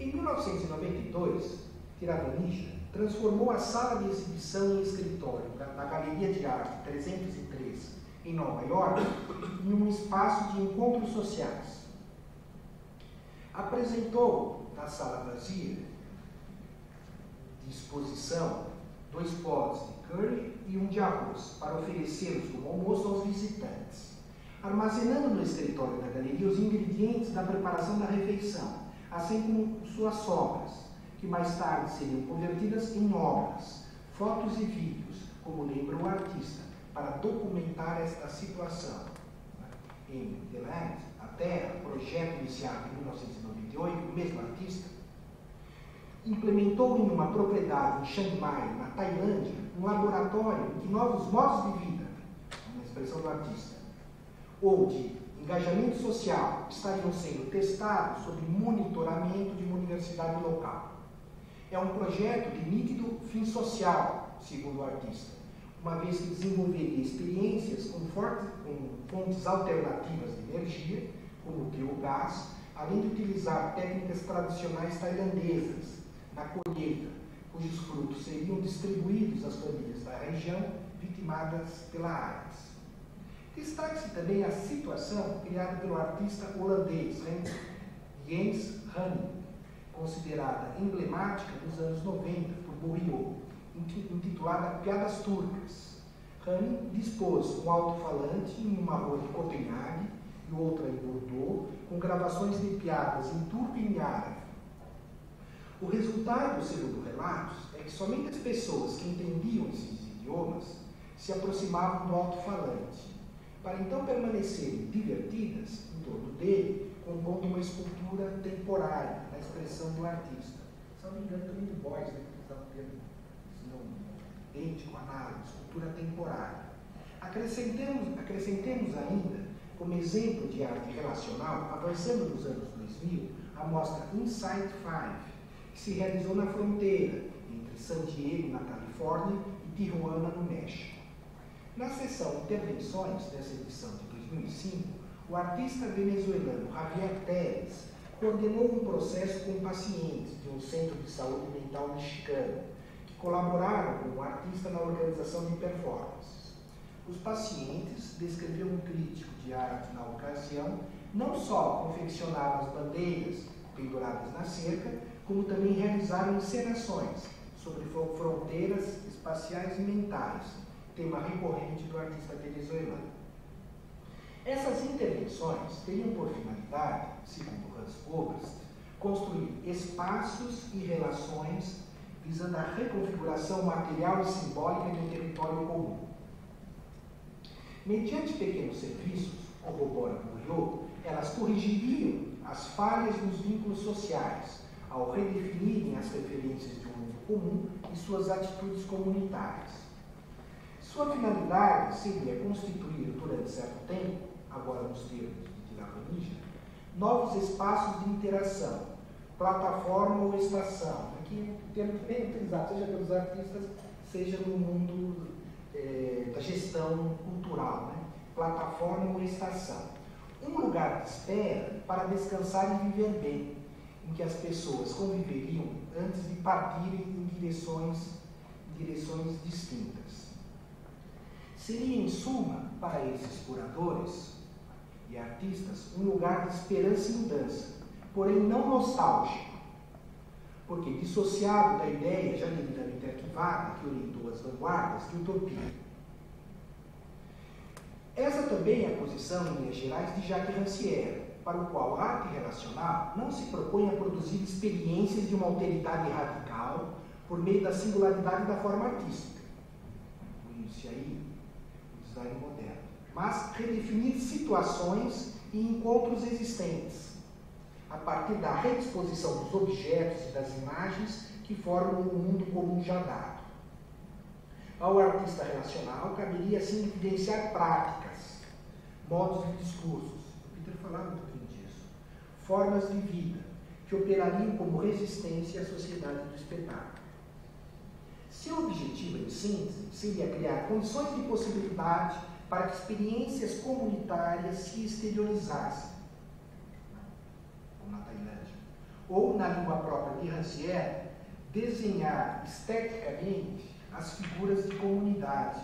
Em 1992, Tiravanisha transformou a sala de exibição em escritório da Galeria de Arte 303, em Nova York, em um espaço de encontros sociais. Apresentou na sala vazia de exposição 2 potes de curry e um de arroz, para oferecê-los como almoço aos visitantes, armazenando no escritório da galeria os ingredientes da preparação da refeição, assim como suas sobras, que mais tarde seriam convertidas em obras, fotos e vídeos, como lembra o artista, para documentar esta situação. Em The Land, a Terra, projeto iniciado em 1998, o mesmo artista implementou em uma propriedade em Chiang Mai, na Tailândia, um laboratório em que novos modos de vida, uma expressão do artista, ou de engajamento social, estariam sendo testados sob monitoramento de uma universidade local. É um projeto de nítido fim social, segundo o artista, uma vez que desenvolveria experiências com fontes alternativas de energia, como o biogás, além de utilizar técnicas tradicionais tailandesas na colheita, cujos frutos seriam distribuídos às famílias da região vitimadas pela AIDS. Destaque-se também a situação criada pelo artista holandês Jens Hanning, considerada emblemática nos anos 90 por Bourriaud, intitulada Piadas Turcas. Hanning dispôs um alto-falante em uma rua de Copenhague e outra em Bordeaux, com gravações de piadas em turco e em árabe. O resultado, segundo relatos, é que somente as pessoas que entendiam esses idiomas se aproximavam do alto-falante, para então permanecerem divertidas em torno dele, compondo uma escultura temporária, na expressão do artista. Se não me engano, também do Boys, né, que usava o termo idêntico, análogo, escultura temporária. Acrescentemos ainda, como exemplo de arte relacional, avançando nos anos 2000, a mostra Inside Five, que se realizou na fronteira entre San Diego, na Califórnia, e Tijuana, no México. Na seção Intervenções dessa edição de 2005, o artista venezuelano Javier Teres coordenou um processo com pacientes de um centro de saúde mental mexicano, que colaboraram com o artista na organização de performances. Os pacientes, descreveu um crítico de arte na ocasião, não só confeccionaram as bandeiras penduradas na cerca, como também realizaram encenações sobre fronteiras espaciais e mentais, tema recorrente do artista venezuelano. Essas intervenções teriam por finalidade, segundo Hans Obrist, construir espaços e relações visando a reconfiguração material e simbólica de um território comum. Mediante pequenos serviços, corrobora Bourriaud, elas corrigiriam as falhas nos vínculos sociais, ao redefinirem as referências de um mundo comum e suas atitudes comunitárias. Sua finalidade seria constituir, durante certo tempo, agora nos termos de Tiravanisha, novos espaços de interação, plataforma ou estação, aqui o termo bem utilizado, seja pelos artistas, seja no mundo da gestão cultural, né? Plataforma ou estação. Um lugar de espera para descansar e viver bem, em que as pessoas conviveriam antes de partirem em direções distintas. Seria, em suma, para esses curadores e artistas, um lugar de esperança e mudança, porém não nostálgico, porque dissociado da ideia já devidamente arquivada que orientou as vanguardas de utopia. Essa também é a posição, em linhas gerais, de Jacques Rancière, para o qual a arte relacional não se propõe a produzir experiências de uma alteridade radical por meio da singularidade da forma artística, isso aí, o design moderno, mas redefinir situações e encontros existentes, a partir da redisposição dos objetos e das imagens que formam um mundo comum já dado. Ao artista relacional, caberia assim evidenciar práticas, modos de discursos, o Peter falava um pouquinho disso, formas de vida, que operariam como resistência à sociedade do espetáculo. Seu objetivo, em síntese, seria criar condições de possibilidade para que experiências comunitárias se exteriorizassem, como na Tailândia. Ou, na língua própria de Rancière, desenhar esteticamente as figuras de comunidade,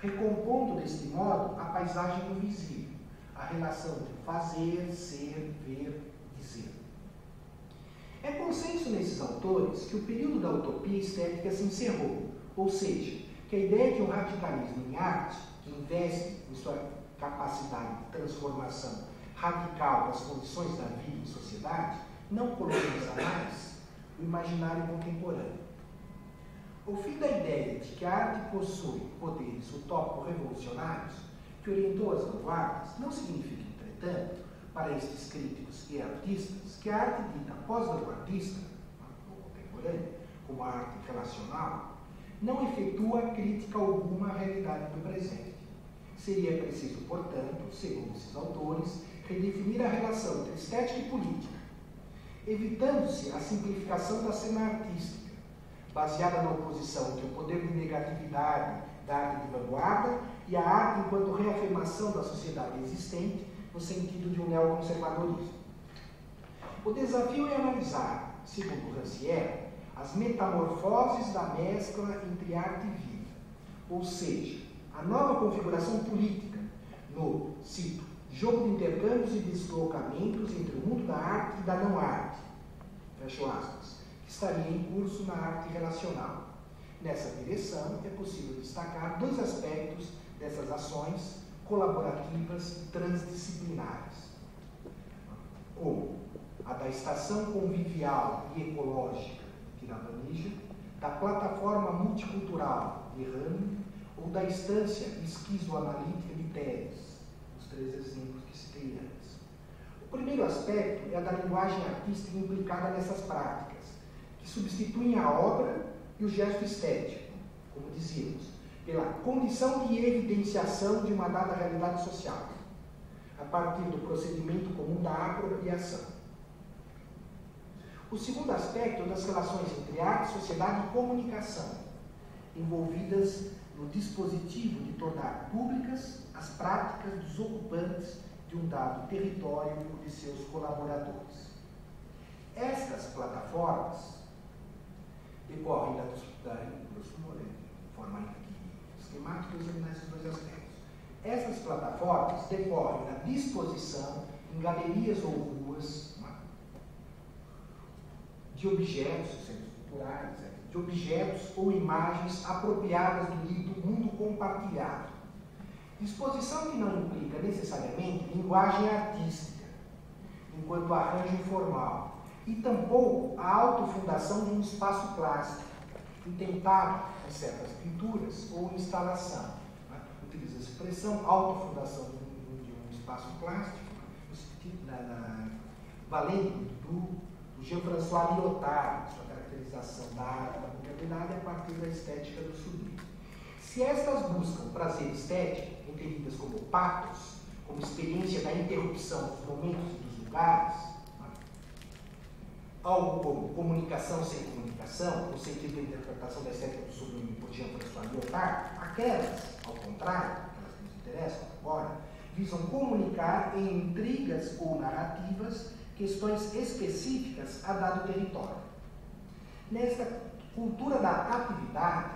recompondo deste modo a paisagem do visível, a relação de fazer, ser, ver, dizer. É consenso nesses autores que o período da utopia estética se encerrou, ou seja, que a ideia de um radicalismo em arte, que investe em sua capacidade de transformação radical das condições da vida em sociedade, não coloniza mais o imaginário contemporâneo. O fim da ideia de que a arte possui poderes utópico-revolucionários que orientou as vanguardas não significa, entretanto, para estes críticos e artistas, que a arte dita pós-vanguardista, ou contemporânea, como a arte relacional, não efetua crítica alguma à realidade do presente. Seria preciso, portanto, segundo esses autores, redefinir a relação entre estética e política, evitando-se a simplificação da cena artística, baseada na oposição entre o poder de negatividade da arte de vanguarda e a arte enquanto reafirmação da sociedade existente no sentido de um neoconservadorismo. O desafio é analisar, segundo Rancière, as metamorfoses da mescla entre arte e vida, ou seja, a nova configuração política no, cito, jogo de intercâmbios e deslocamentos entre o mundo da arte e da não-arte, fecho aspas, que estaria em curso na arte relacional. Nessa direção, é possível destacar dois aspectos dessas ações colaborativas e transdisciplinares. Como a da estação convivial e ecológica de Tiravanija, da plataforma multicultural de Rami ou da instância esquizoanalítica de Teres, os três exemplos que citei antes. O primeiro aspecto é a da linguagem artística implicada nessas práticas, que substituem a obra e o gesto estético, como dizíamos, pela condição de evidenciação de uma dada realidade social, a partir do procedimento comum da apropriação. O segundo aspecto é das relações entre arte, sociedade e comunicação, envolvidas no dispositivo de tornar públicas as práticas dos ocupantes de um dado território ou de seus colaboradores. Estas plataformas decorrem de forma esquemática examinar esses dois aspectos. Essas plataformas decorrem da disposição em galerias ou ruas de objetos, centros culturais, de objetos ou imagens apropriadas do dito mundo compartilhado. Disposição que não implica necessariamente linguagem artística, enquanto arranjo informal, e tampouco a autofundação de um espaço plástico, intentado em certas pinturas ou instalação. Utiliza a expressão autofundação de um espaço plástico, valendo do Jean-François Lyotard, sua caracterização da arte da modernidade a partir da estética do sublime. Se estas buscam prazer estético, entendidas como patos, como experiência da interrupção dos momentos e dos lugares, algo como comunicação sem comunicação, no sentido da interpretação da estética do sublime por Jean-François Lyotard, aquelas, ao contrário, aquelas que nos interessam agora, visam comunicar em intrigas ou narrativas questões específicas a dado território. Nesta cultura da atividade,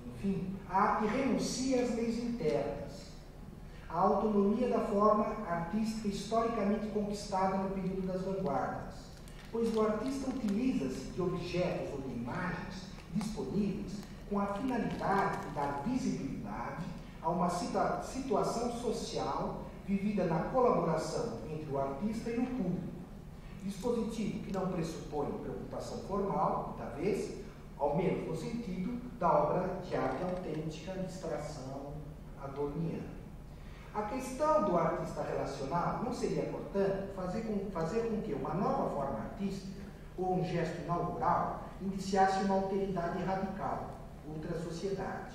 enfim, a arte renuncia às leis internas, à autonomia da forma artística historicamente conquistada no período das vanguardas, pois o artista utiliza-se de objetos ou de imagens disponíveis com a finalidade de dar visibilidade a uma situação social vivida na colaboração entre o artista e o público. Dispositivo que não pressupõe preocupação formal, talvez, ao menos no sentido da obra de arte autêntica de extração adorniana. A questão do artista relacional não seria, portanto, fazer com que uma nova forma artística ou um gesto inaugural iniciasse uma alteridade radical, outra sociedade,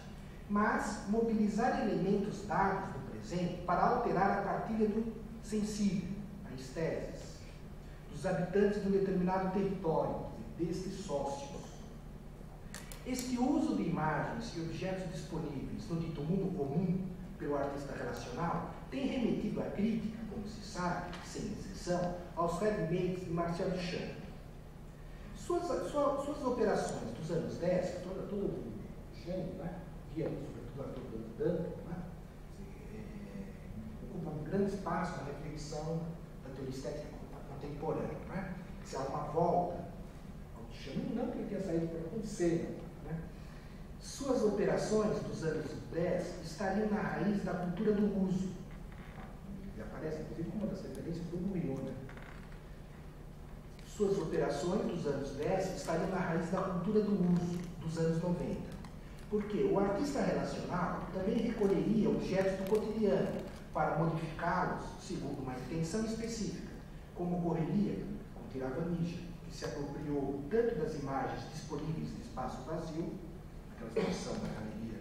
mas mobilizar elementos dados do presente para alterar a partilha do sensível, a estésis, dos habitantes de um determinado território, destes sócios. Este uso de imagens e objetos disponíveis no dito mundo comum pelo artista relacional tem remetido à crítica, como se sabe, sem exceção, aos ready-mades de Marcel Duchamp. Suas operações dos anos 10, todo o gênero, né, via sobretudo Arthur Duncan, né, ocupam um grande espaço na reflexão da teoria estética contemporânea, né, que há uma volta ao Duchamp, não que ele tenha saído para acontecer, né. Suas operações dos anos 10 estariam na raiz da cultura do uso. E aparece, inclusive, como uma das referências do Bouillon, né. Suas operações dos anos 10 estariam na raiz da cultura do uso dos anos 90. Porque o artista relacional também recolheria objetos do cotidiano para modificá-los segundo uma intenção específica, como ocorreria com Tiravanija, que se apropriou tanto das imagens disponíveis no espaço vazio, aquela exposição da galeria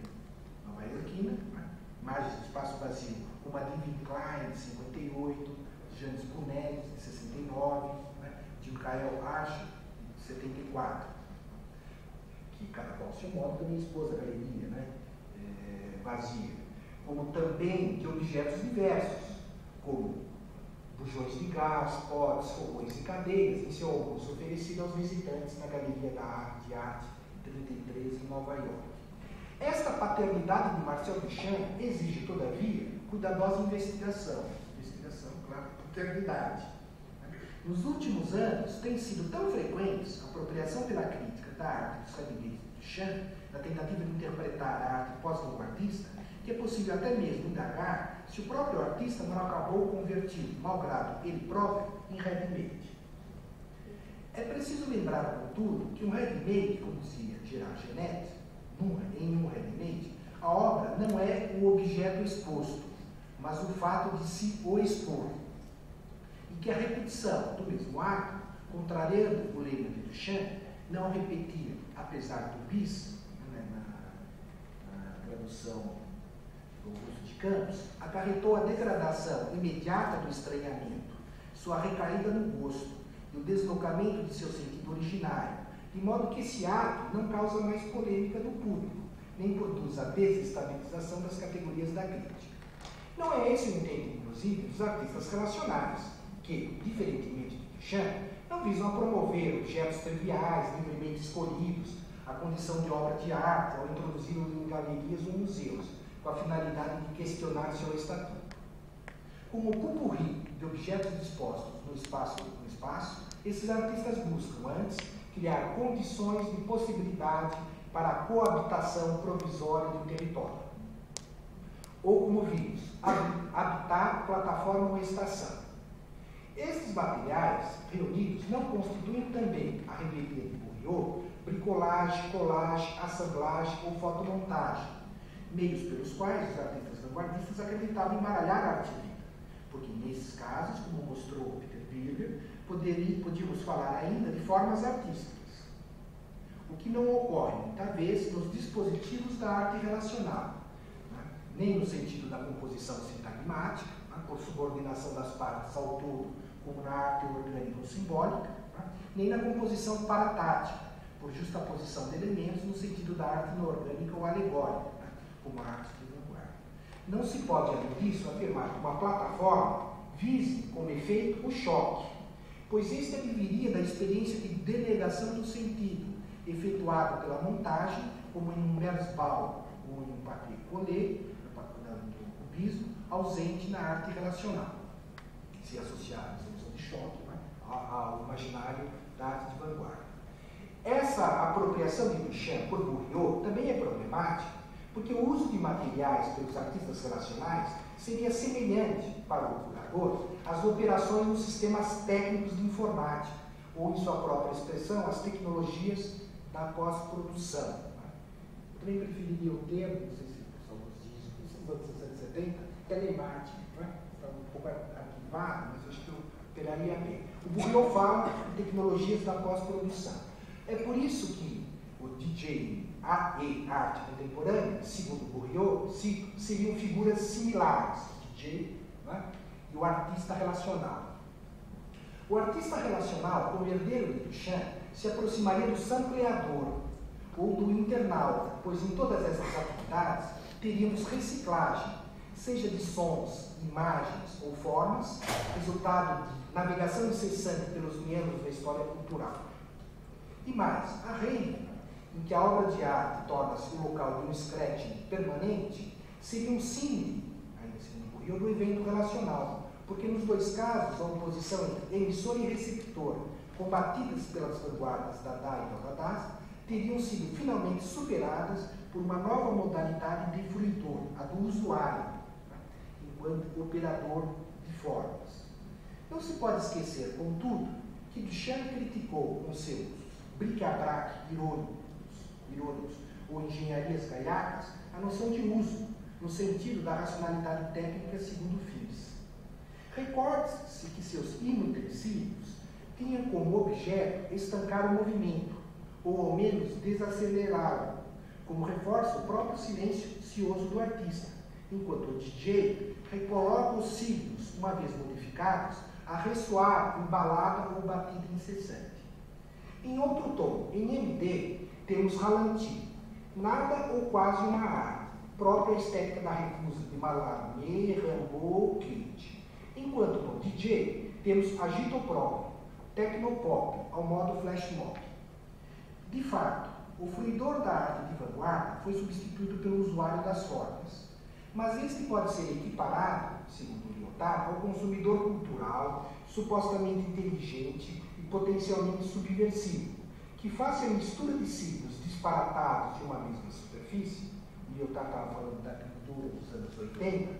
nova-iorquina, né? Imagens do espaço vazio, como a Divine Klein, de 58, Janis Brunelli, de 69, de Michael Archer, de 74, que cada qual seu modo também expôs a galeria, né, vazia, como também de objetos diversos, como bujões de gás, potes, fogões e cadeiras, em seu almoço oferecido aos visitantes na Galeria de Arte 33, em Nova York. Esta paternidade de Marcel Duchamp exige, todavia, cuidadosa investigação, claro, paternidade. Nos últimos anos, tem sido tão frequentes a apropriação pela crítica da arte dos ready-mades de Duchamp, na tentativa de interpretar a arte pós-vanguardista, que é possível até mesmo indagar se o próprio artista não acabou convertido, malgrado ele próprio, em ready-made. É preciso lembrar, contudo, que um ready-made, como dizia Gerard Genet, em um ready-made, a obra não é o objeto exposto, mas o fato de se o expor. E que a repetição do mesmo ato, contrariando o lema de Duchamp, não repetir, apesar do bis, né, na tradução do Augusto de Campos, acarretou a degradação imediata do estranhamento, sua recaída no gosto e o deslocamento de seu sentido originário, de modo que esse ato não causa mais polêmica no público, nem produz a desestabilização das categorias da crítica. Não é esse o intento, inclusive, dos artistas relacionais, que, diferentemente de Duchamp, não visam a promover objetos triviais, livremente escolhidos, a condição de obra de arte, ao introduzi-los em galerias ou museus, com a finalidade de questionar seu estatuto. Como o pupurri de objetos dispostos no espaço, esses artistas buscam, antes, criar condições de possibilidade para a coabitação provisória de um território. Ou, como vimos, habitar plataforma ou estação. Estes materiais reunidos não constituem também a revelia de Bourriot, bricolagem, colagem, assemblagem ou fotomontagem, meios pelos quais os artistas vanguardistas acreditavam embaralhar a arte viva, porque nesses casos, como mostrou Peter Birger, podíamos falar ainda de formas artísticas, o que não ocorre, muitas vezes, nos dispositivos da arte relacional, né? Nem no sentido da composição sintagmática, né? Por subordinação das partes ao todo, como na arte orgânica ou simbólica, né? Nem na composição paratática, por justaposição de elementos no sentido da arte inorgânica ou alegórica, né? Como a arte de vanguarda. Não se pode, além disso, afirmar que uma plataforma vise, como efeito, o choque, pois este adviria da experiência de denegação do sentido, efetuada pela montagem, como em um Merzbau ou em um papier collé, no cubismo, ausente na arte relacional, se associada à noção de choque, né, ao imaginário da arte de vanguarda. Essa apropriação de Duchamp por Bourriot também é problemática, porque o uso de materiais pelos artistas relacionais seria semelhante, para o curador, às operações nos sistemas técnicos de informática, ou, em sua própria expressão, as tecnologias da pós-produção. Eu também preferiria o termo, não sei se o pessoal diz, isso nos anos 60 e 70, telemática, né? Está um pouco arquivado, mas acho que eu pegaria bem. O Bourriot fala de tecnologias da pós-produção. É por isso que o DJ e arte contemporânea, segundo Bourriot, seriam figuras similares, o DJ, né? E o artista relacional. O artista relacional, como herdeiro de Duchamp, se aproximaria do sampleador ou do internauta, pois em todas essas atividades teríamos reciclagem, seja de sons, imagens ou formas, resultado de navegação incessante pelos meandros da história cultural. E mais, a rede, em que a obra de arte torna-se o local de um scratching permanente, seria um símbolo, ainda se não morreu, do evento relacional, porque nos dois casos a oposição entre emissor e receptor, combatidas pelas vanguardas Dada e Dada, teriam sido finalmente superadas por uma nova modalidade de fruidor, a do usuário, enquanto operador de formas. Não se pode esquecer, contudo, que Duchamp criticou com seus bric-a-brac irônicos ou engenharias gaiacas a noção de uso, no sentido da racionalidade técnica segundo Phillips. Recorde-se que seus inutensílios tinham como objeto estancar o movimento, ou ao menos desacelerá-lo, como reforça o próprio silêncio cioso do artista, enquanto o DJ recoloca os signos, uma vez modificados, a ressoar em balada ou batida incessante. Em outro tom, em MD, temos ralenti, nada ou quase uma arte, própria estética da recusa de Mallarmé, Rimbaud, Kate. Enquanto no DJ, temos agitopróprio, tecnopop, ao modo flash mob. De fato, o fruidor da arte de vanguarda foi substituído pelo usuário das formas, mas este pode ser equiparado, segundo Lyotard, ao consumidor cultural, supostamente inteligente e potencialmente subversivo, que face a mistura de signos disparatados de uma mesma superfície, Lyotard estava falando da pintura dos anos 80,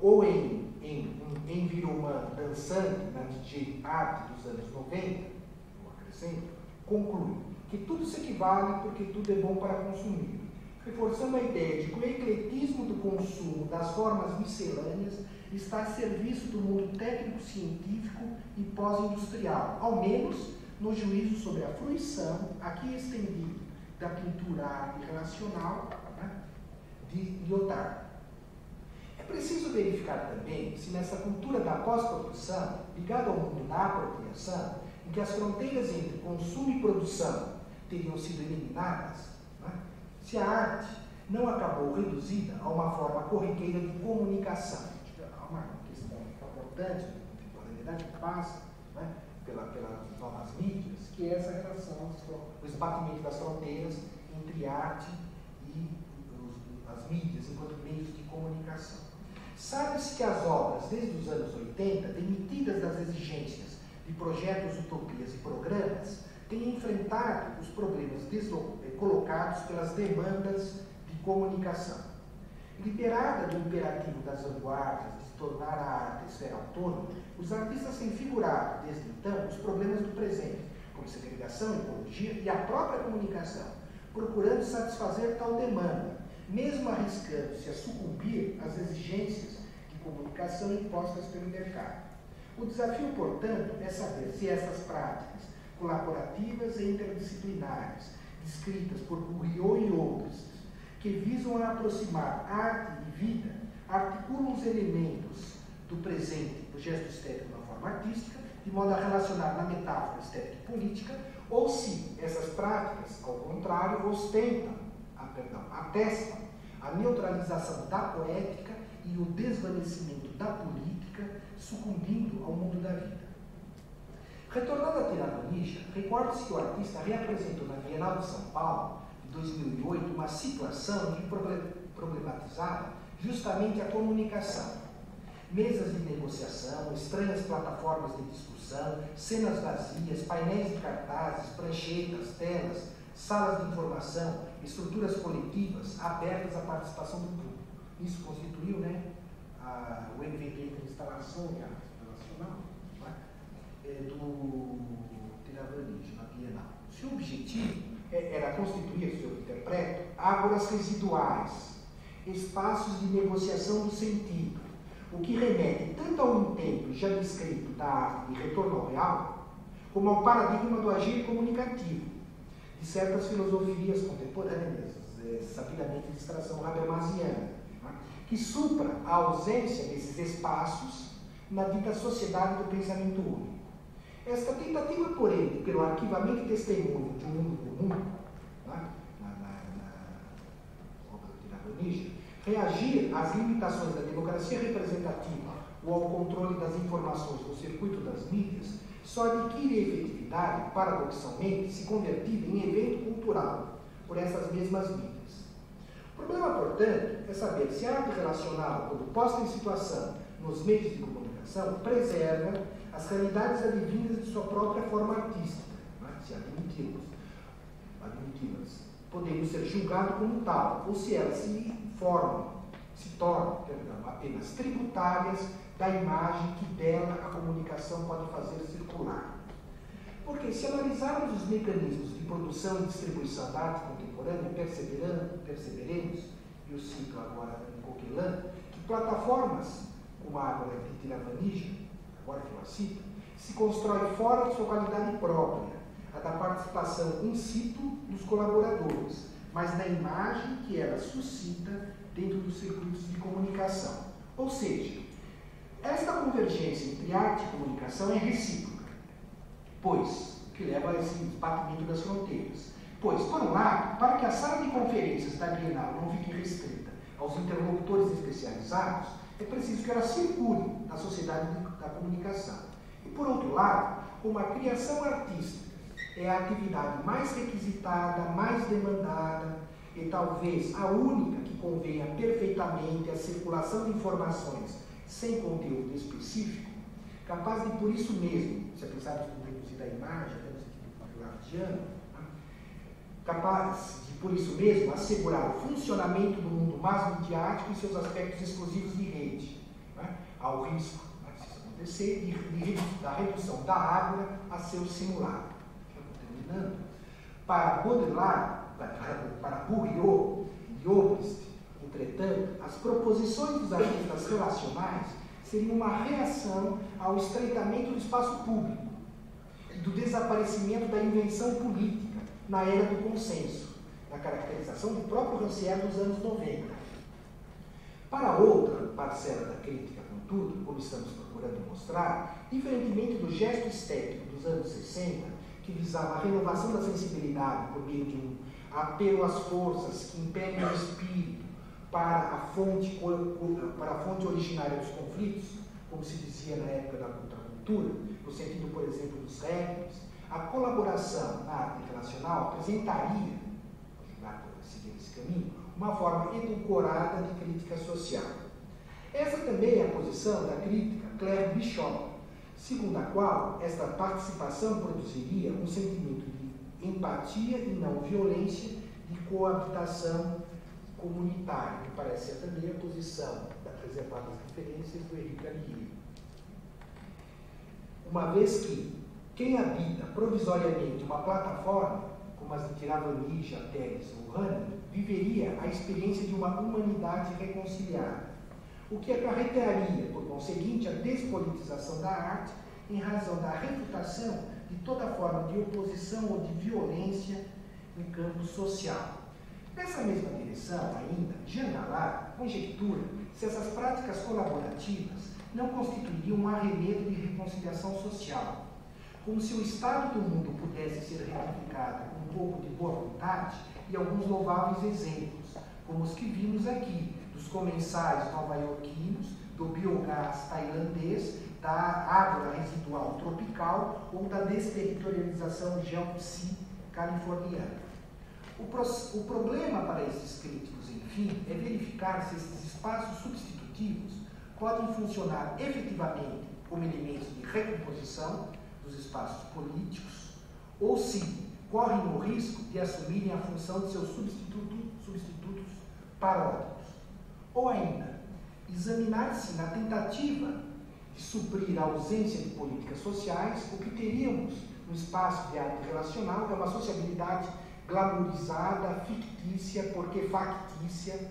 ou em um environment dançante na DJ arte dos anos 90, eu acrescento, conclui que tudo se equivale porque tudo é bom para consumir, reforçando a ideia de que o ecletismo do consumo das formas miscelâneas está a serviço do mundo técnico-científico e pós-industrial, ao menos no juízo sobre a fruição, aqui estendido, da pintura arte relacional, né, de Lyotard. É preciso verificar também se nessa cultura da pós-produção, ligada ao mundo da apropriação, em que as fronteiras entre consumo e produção teriam sido eliminadas, né, se a arte não acabou reduzida a uma forma corriqueira de comunicação. Há uma questão importante, a contemporaneidade que passa, né, pelas novas mídias, que é essa relação, o esbatimento das fronteiras entre arte e as mídias enquanto meios de comunicação. Sabe-se que as obras, desde os anos 80, demitidas das exigências de projetos, utopias e programas, têm enfrentado os problemas colocados pelas demandas de comunicação. Liberada do imperativo das vanguardas de tornar a arte esfera autônoma, os artistas têm figurado, desde então, os problemas do presente, como segregação, ecologia e a própria comunicação, procurando satisfazer tal demanda, mesmo arriscando-se a sucumbir às exigências de comunicação impostas pelo mercado. O desafio, portanto, é saber se essas práticas colaborativas e interdisciplinares, descritas por Guriot e outros, que visam a aproximar arte e vida, articulam os elementos do presente, do gesto estético na forma artística, de modo a relacionar na metáfora estética e política, ou se essas práticas, ao contrário, atestam a neutralização da poética e o desvanecimento da política, sucumbindo ao mundo da vida. Retornando à Tiranonígia, recorde-se que o artista reapresentou na Bienal de São Paulo, de 2008, uma situação que problematizava justamente a comunicação. Mesas de negociação, estranhas plataformas de discussão, cenas vazias, painéis de cartazes, pranchetas, telas, salas de informação, estruturas coletivas abertas à participação do público. Isso constituiu, né, o MVP entre instalação e arte internacional, né, do Tiranonígia, na Bienal. Seu objetivo era constituir, se eu interpreto, ágoras residuais, espaços de negociação do sentido, o que remete tanto ao intento já descrito da arte de retorno ao real, como ao paradigma do agir comunicativo, de certas filosofias contemporâneas, sabidamente de extração habermasiana, que supra a ausência desses espaços na dita sociedade do pensamento único. Esta tentativa, porém, pelo arquivamento e testemunho de um mundo comum, na obra do Tiranonígia, Reagir às limitações da democracia representativa ou ao controle das informações no circuito das mídias só adquire efetividade, paradoxalmente, se convertido em evento cultural por essas mesmas mídias. O problema, portanto, é saber se a arte relacional, quando posta em situação nos meios de comunicação, preserva as realidades advindas de sua própria forma artística, né? Se admiti-las, podemos ser julgados como tal, ou se elas se tornam apenas tributárias da imagem que dela a comunicação pode fazer circular. Porque se analisarmos os mecanismos de produção e distribuição da arte contemporânea, perceberemos, e eu cito agora em Coquelin, que plataformas como a Ágora de Tiravanija, agora que eu a cito, se constrói fora de sua qualidade própria, a da participação in situ dos colaboradores, mas da imagem que ela suscita dentro dos circuitos de comunicação. Ou seja, esta convergência entre arte e comunicação é recíproca, pois, que leva a esse batimento das fronteiras. Pois, por um lado, para que a sala de conferências da Bienal não fique restrita aos interlocutores especializados, é preciso que ela circule na sociedade da comunicação. E, por outro lado, como a criação artística é a atividade mais requisitada, mais demandada, e talvez a única que convenha perfeitamente à circulação de informações sem conteúdo específico, capaz de, por isso mesmo, se pensarmos no recurso da imagem, até no sentido largiano, capaz de, por isso mesmo, assegurar o funcionamento do mundo mais midiático e seus aspectos exclusivos de rede, né? Ao risco, se isso acontecer, da redução da Ágora a seu simulado. Terminando, para Baudrillard, para Bourriot e Obrist, entretanto, as proposições dos artistas relacionais seriam uma reação ao estreitamento do espaço público e do desaparecimento da invenção política na era do consenso, na caracterização do próprio Rancière dos anos 90. Para outra parcela da crítica, contudo, como estamos procurando mostrar, diferentemente do gesto estético dos anos 60, que visava a renovação da sensibilidade por meio de um apelo às forças que impelem o espírito para a fonte originária dos conflitos, como se dizia na época da contracultura, no sentido, por exemplo, dos régimes, a colaboração na arte internacional apresentaria, para seguir esse caminho, uma forma edulcorada de crítica social. Essa também é a posição da crítica Claire Bishop, segundo a qual esta participação produziria um sentimento de empatia e não violência, de coabitação comunitária, que parece ser também a posição das reservadas referências do Henrique Alier. Uma vez que quem habita provisoriamente uma plataforma, como as de Tiravanija, Teles ou Hahnemann, viveria a experiência de uma humanidade reconciliada, o que acarretaria, por conseguinte, a despolitização da arte em razão da refutação de toda forma de oposição ou de violência no campo social. Nessa mesma direção, ainda, Jean Galard conjectura se essas práticas colaborativas não constituiriam um arremedo de reconciliação social, como se o estado do mundo pudesse ser retificado com um pouco de boa vontade e alguns louváveis exemplos, como os que vimos aqui, dos comensais nova-iorquinos, do biogás tailandês, da água residual tropical ou da desterritorialização geopsi californiana. O problema para esses críticos, enfim, é verificar se esses espaços substitutivos podem funcionar efetivamente como elementos de recomposição dos espaços políticos ou se correm o risco de assumirem a função de seus substitutos paródicos. Ou ainda, examinar-se na tentativa de suprir a ausência de políticas sociais, o que teríamos no espaço de arte relacional é uma sociabilidade glamourizada, fictícia, porque factícia,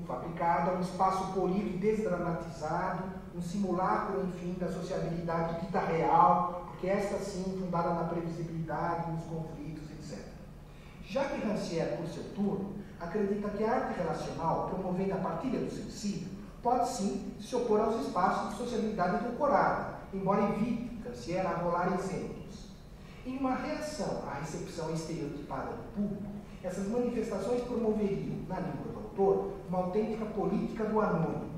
fabricada, um espaço polido e desdramatizado, um simulacro, enfim, da sociabilidade dita real, porque esta sim fundada na previsibilidade, nos conflitos, etc. Já que Rancière, por seu turno, acredita que a arte relacional, promovendo a partilha do sensível, pode sim se opor aos espaços de sociabilidade edulcorada, embora evite Rancière a rolar exemplos. Em uma reação à recepção estereotipada do público, essas manifestações promoveriam, na língua do autor, uma autêntica política do anônimo.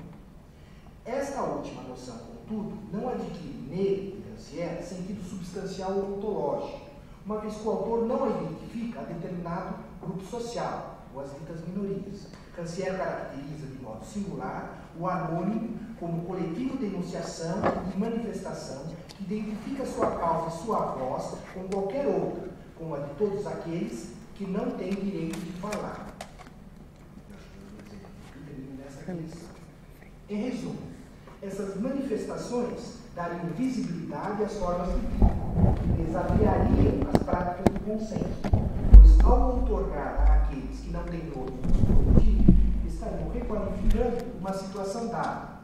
Esta última noção, contudo, não adquire nele, Rancière, sentido substancial ou ontológico, uma vez que o autor não a identifica a determinado grupo social, ou as ditas minorias. Rancière caracteriza de modo singular o anônimo como coletivo de enunciação e manifestação que identifica sua causa e sua voz com qualquer outra, como a de todos aqueles que não têm direito de falar. Em resumo, essas manifestações dariam visibilidade às formas de vida, desafiariam as práticas do consenso, pois ao outorgar àqueles que não têm nome de estariam requalificando uma situação dada.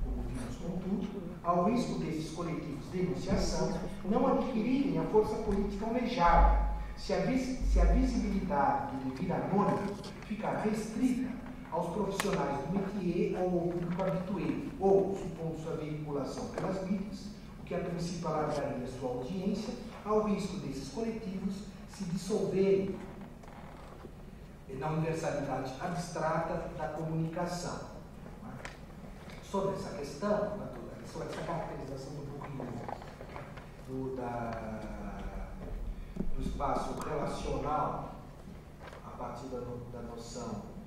Como vimos, contudo, ao risco desses coletivos de enunciação não adquirirem a força política almejada, se a visibilidade do devir anônimo ficar restrita aos profissionais do métier ou ao público habitué, ou, supondo sua veiculação pelas mídias, o que a princípio alargaria sua audiência, ao risco desses coletivos se dissolverem na universalidade abstrata da comunicação. Sobre essa questão, sobre essa caracterização do burrismo, do espaço relacional, a partir da noção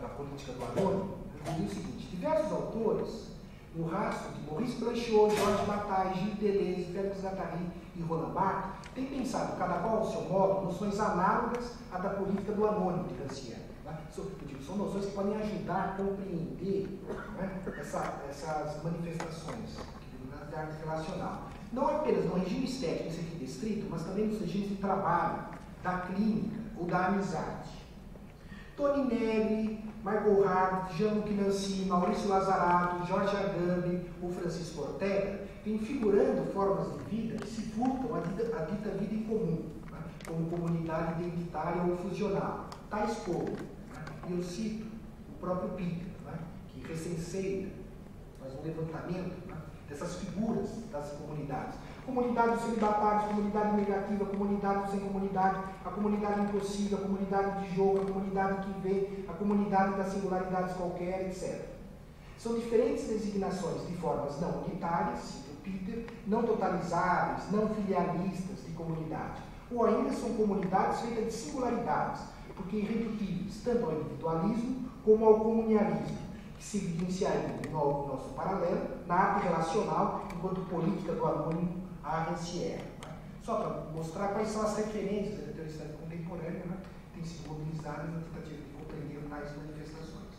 da política do anônimo, eu digo o seguinte: diversos autores, no rastro de Maurice Blanchot, Georges Bataille, Gilles Deleuze, Félix Guattari e Roland Barthes, têm pensado, cada qual ao seu modo, noções análogas à da política do anônimo de Rancière. São noções que podem ajudar a compreender, né, essas manifestações da arte relacional. Não apenas no regime estético, esse aqui descrito, mas também nos regimes de trabalho, da clínica ou da amizade. Tony Negri, Michael Hart, Jean-Luc Nancy, Maurício Lazarato, Jorge Agamben ou Francisco Ortega vêm figurando formas de vida que se furtam a dita vida em comum, né, como comunidade identitária ou fusional, tais como, né, e eu cito o próprio Peter, né, que recenseia, faz um levantamento, né, dessas figuras das comunidades. Comunidade dos celibatários, comunidade negativa, comunidade sem comunidade, a comunidade impossível, a comunidade de jogo, a comunidade que vê, a comunidade das singularidades qualquer, etc. São diferentes designações de formas não unitárias, cito Peter, não totalizáveis, não filialistas de comunidade, ou ainda são comunidades feitas de singularidades, porque irredutíveis tanto ao individualismo como ao comunalismo, que se evidenciariam no nosso paralelo na arte relacional enquanto política do anônimo a Rancière. Só para mostrar quais são as referências da teoria histórica contemporânea, né, que têm sido mobilizadas na tentativa de compreender tais manifestações.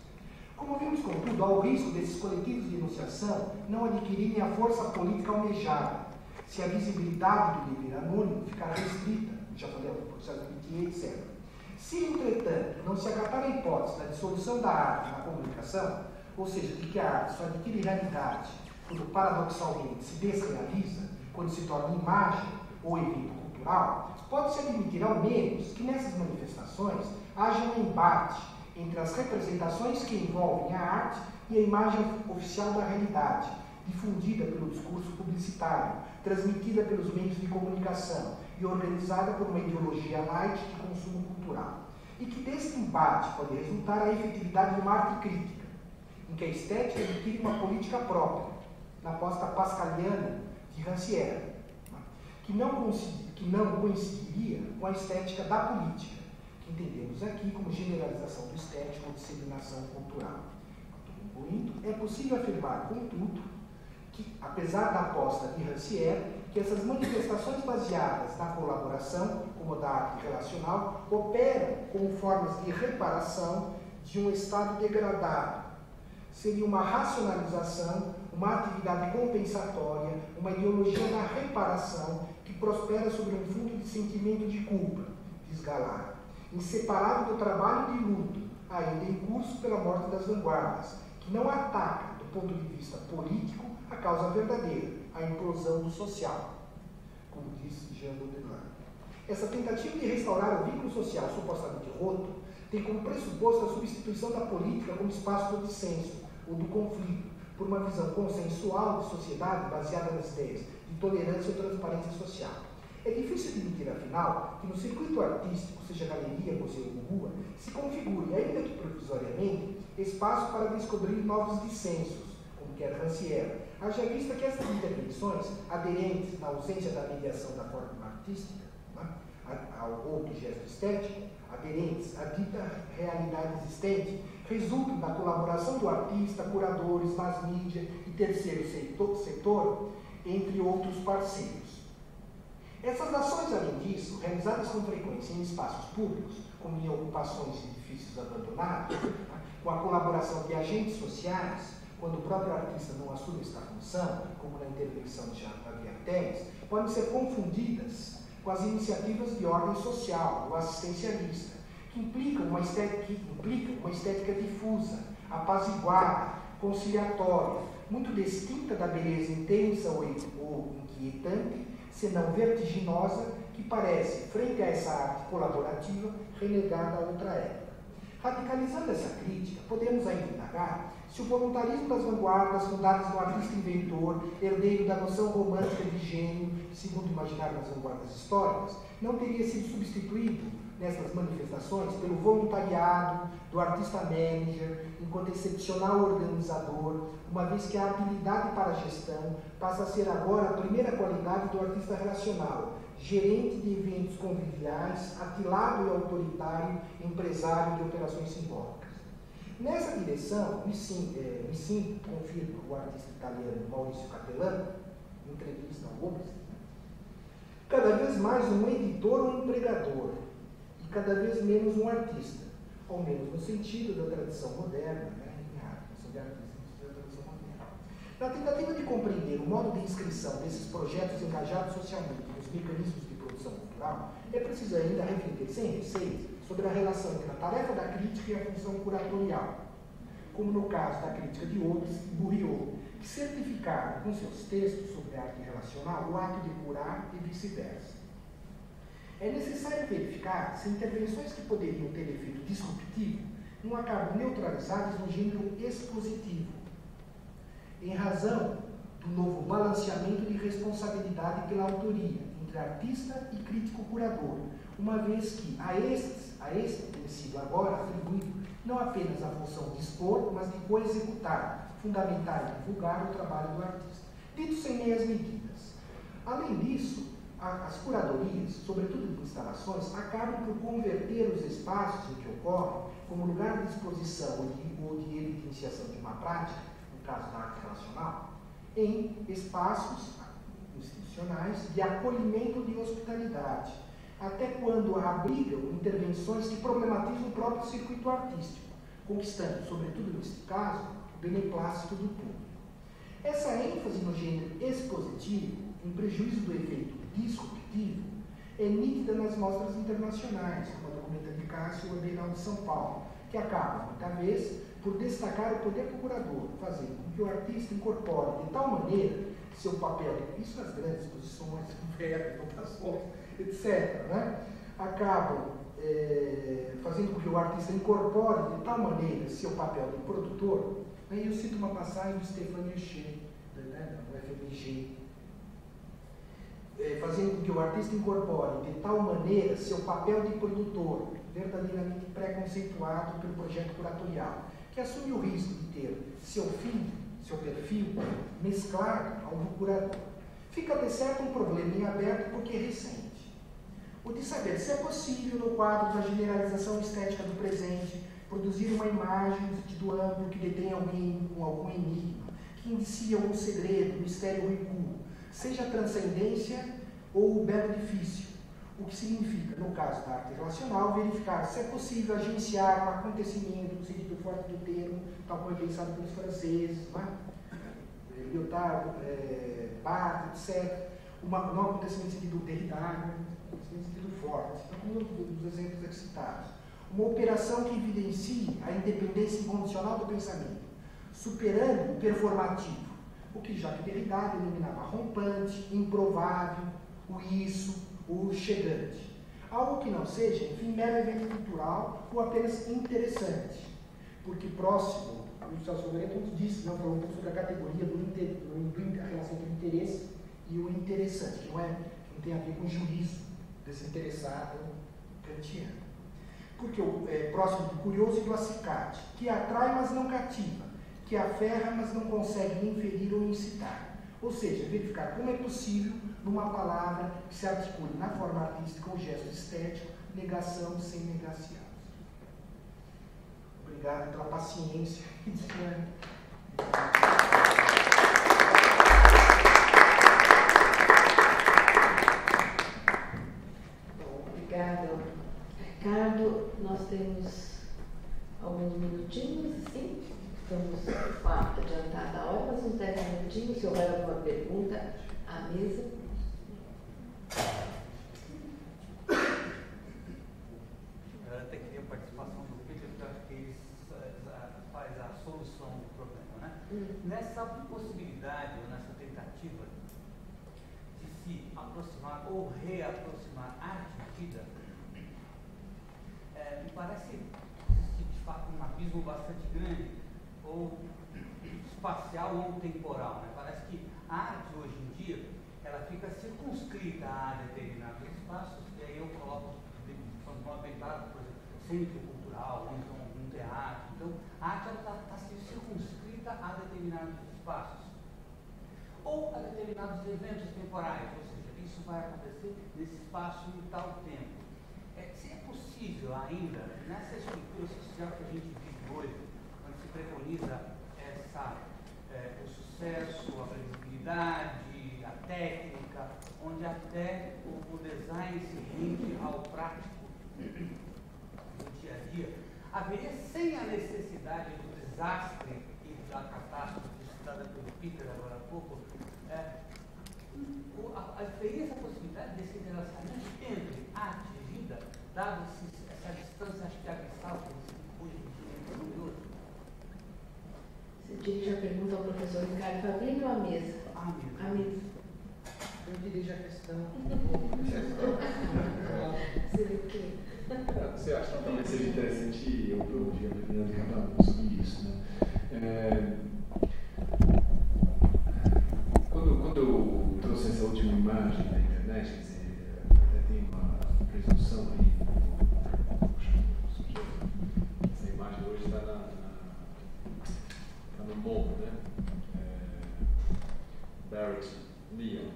Como vimos, contudo, há o risco desses coletivos de enunciação não adquirirem a força política almejada, se a visibilidade do dever anônimo ficar restrita, já falei do processo de métier, etc. Se, entretanto, não se acatar a hipótese da dissolução da arte na comunicação, ou seja, de que a arte só adquire realidade quando paradoxalmente se desrealiza, quando se torna imagem ou evento cultural, pode-se admitir ao menos que nessas manifestações haja um embate entre as representações que envolvem a arte e a imagem oficial da realidade, difundida pelo discurso publicitário, transmitida pelos meios de comunicação e organizada por uma ideologia light de consumo cultural. E que deste embate pode resultar a efetividade de uma arte crítica, em que a estética adquire uma política própria, na aposta pascaliana de Rancière, que não coincidiria com a estética da política, que entendemos aqui como generalização do estético ou disseminação cultural. Concluindo, é possível afirmar, contudo, que, apesar da aposta de Rancière, que essas manifestações baseadas na colaboração, como a da arte relacional, operam como formas de reparação de um estado degradado. Seria uma racionalização, uma atividade compensatória, uma ideologia da reparação que prospera sobre um fundo de sentimento de culpa, diz Galard, inseparável do trabalho de luto, ainda em curso pela morte das vanguardas, que não ataca, do ponto de vista político, a causa verdadeira, a implosão do social, como disse Jean Baudrillard. Essa tentativa de restaurar o vínculo social supostamente roto tem como pressuposto a substituição da política como espaço do dissenso ou do conflito, por uma visão consensual de sociedade baseada nas ideias de tolerância e transparência social. É difícil admitir, afinal, que no circuito artístico, seja galeria, museu ou rua, se configure, ainda que provisoriamente, espaço para descobrir novos dissensos, como quer Rancière, haja vista que essas intervenções, aderentes na ausência da mediação da forma artística, né, ou do gesto estético, aderentes à dita realidade existente, resultam da colaboração do artista, curadores, mass media e terceiro setor, entre outros parceiros. Essas ações, além disso, realizadas com frequência em espaços públicos, como em ocupações de edifícios abandonados, com a colaboração de agentes sociais, quando o próprio artista não assume esta função, como na intervenção de Javier Teles, podem ser confundidas com as iniciativas de ordem social ou assistencialista, que implicam uma estética difusa, apaziguada, conciliatória, muito distinta da beleza intensa ou inquietante, senão vertiginosa, que parece, frente a essa arte colaborativa, renegada a outra época. Radicalizando essa crítica, podemos ainda indagar se o voluntarismo das vanguardas, fundadas no artista inventor, herdeiro da noção romântica de gênio, segundo o imaginário das vanguardas históricas, não teria sido substituído nessas manifestações pelo voluntariado do artista manager, enquanto excepcional organizador, uma vez que a habilidade para a gestão passa a ser agora a primeira qualidade do artista relacional, gerente de eventos conviviais, atilado e autoritário, empresário de operações simbólicas. Nessa direção, me sinto, confirma o artista italiano Maurício Cattelan, em entrevista ao Gomes, cada vez mais um editor ou um empregador, e cada vez menos um artista, ao menos no sentido da tradição moderna, de artista da tradição moderna. Na tentativa de compreender o modo de inscrição desses projetos engajados socialmente nos mecanismos de produção cultural, é preciso ainda refletir sem receio sobre a relação entre a tarefa da crítica e a função curatorial, como no caso da crítica de Hobbes e Bourriot, que certificaram com seus textos sobre arte relacional o ato de curar e vice-versa. É necessário verificar se intervenções que poderiam ter efeito disruptivo não acabam neutralizadas no gênero expositivo, em razão do novo balanceamento de responsabilidade pela autoria entre artista e crítico-curador, uma vez que a este tem sido agora atribuído não apenas a função de expor, mas de co-executar, fundamentar e divulgar o trabalho do artista. Dito sem meias medidas. Além disso, as curadorias, sobretudo de instalações, acabam por converter os espaços em que ocorrem, como lugar de exposição ou de evidenciação de uma prática, no caso da arte relacional, em espaços institucionais de acolhimento de hospitalidade, até quando abrigam intervenções que problematizam o próprio circuito artístico, conquistando, sobretudo neste caso, o beneplácito do público. Essa ênfase no gênero expositivo, em prejuízo do efeito disruptivo, é nítida nas mostras internacionais, como a documenta de Cássio ou a Bienal de São Paulo, que acabam, muita vez, por destacar o poder do curador, fazendo com que o artista incorpore de tal maneira seu papel, isso nas grandes exposições, votações, etc., né? Acabam fazendo com que o artista incorpore de tal maneira seu papel de produtor. Né? Eu cito uma passagem do Stéphane Hachet, né, do FMG, fazendo com que o artista incorpore de tal maneira seu papel de produtor, verdadeiramente preconceituado pelo projeto curatorial, que assume o risco de ter seu fim, seu perfil, mesclado ao do curador. Fica de certo um problema em aberto porque é recente. O de saber se é possível, no quadro da generalização estética do presente, produzir uma imagem no sentido amplo que detém alguém com algum enigma, que indicia algum segredo, mistério recuo, seja a transcendência ou o belo difícil, o que significa, no caso da arte relacional, verificar se é possível agenciar um acontecimento no sentido forte do termo, tal como é pensado pelos franceses, Lyotard, Barthes, etc., um acontecimento no sentido derridário, no sentido forte, como nos exemplos aqui citados. Uma operação que evidencie a independência incondicional do pensamento, superando o performativo, o que Jacques Derrida denominava rompante, improvável, o isso, o chegante. Algo que não seja, enfim, mero evento cultural ou apenas interessante, porque próximo, o Celso Loreto nos disse, não falou um pouco sobre a categoria a relação entre o interesse e o interessante, que não tem a ver com juízo desinteressado kantiano. Porque é próximo do curioso e do acicate, que atrai, mas não cativa, que aferra, mas não consegue inferir ou incitar. Ou seja, verificar como é possível, numa palavra que se articule na forma artística ou gesto estético, negação sem negação. Obrigado pela paciência. Obrigada, Ricardo. Nós temos alguns minutinhos, sim. Estamos com a adiantada a hora, mas uns 10 minutinhos. Se houver alguma pergunta, à mesa. Eu até queria a participação do Peter, porque acho que ele faz a solução do problema, né? Nessa possibilidade, ou nessa tentativa de se aproximar ou reaproximar arte e vida, me parece existir de fato um abismo bastante grande, ou espacial ou temporal, né? Parece que a arte hoje em dia ela fica circunscrita a determinados espaços, e aí eu coloco, quando nós pensamos, por exemplo, centro cultural, ou então um teatro. Então, a arte está circunscrita a determinados espaços, ou a determinados eventos temporais, ou seja, isso vai acontecer nesse espaço em tal tempo. Se é possível ainda, nessa estrutura social que a gente vive hoje, quando se preconiza o sucesso, a previsibilidade, a técnica, onde até o design se rende ao prático do dia a dia, haveria, sem a necessidade do desastre e da catástrofe citada pelo Peter agora há pouco, haveria essa possibilidade desse relacionamento entre arte e vida, dado essa distância, acho que abissal que você hoje entre um e outro? Você dirige a pergunta ao professor Ricardo Fabrini ou à mesa? À mesa. Eu dirijo a questão. Seria o quê? Você acha que talvez seja interessante eu ouvir a opinião de cada um sobre isso, né? Quando eu trouxe essa última imagem da internet, quer dizer, até tem uma presunção aí, essa imagem hoje está no MoMA, né? Barrett Leon,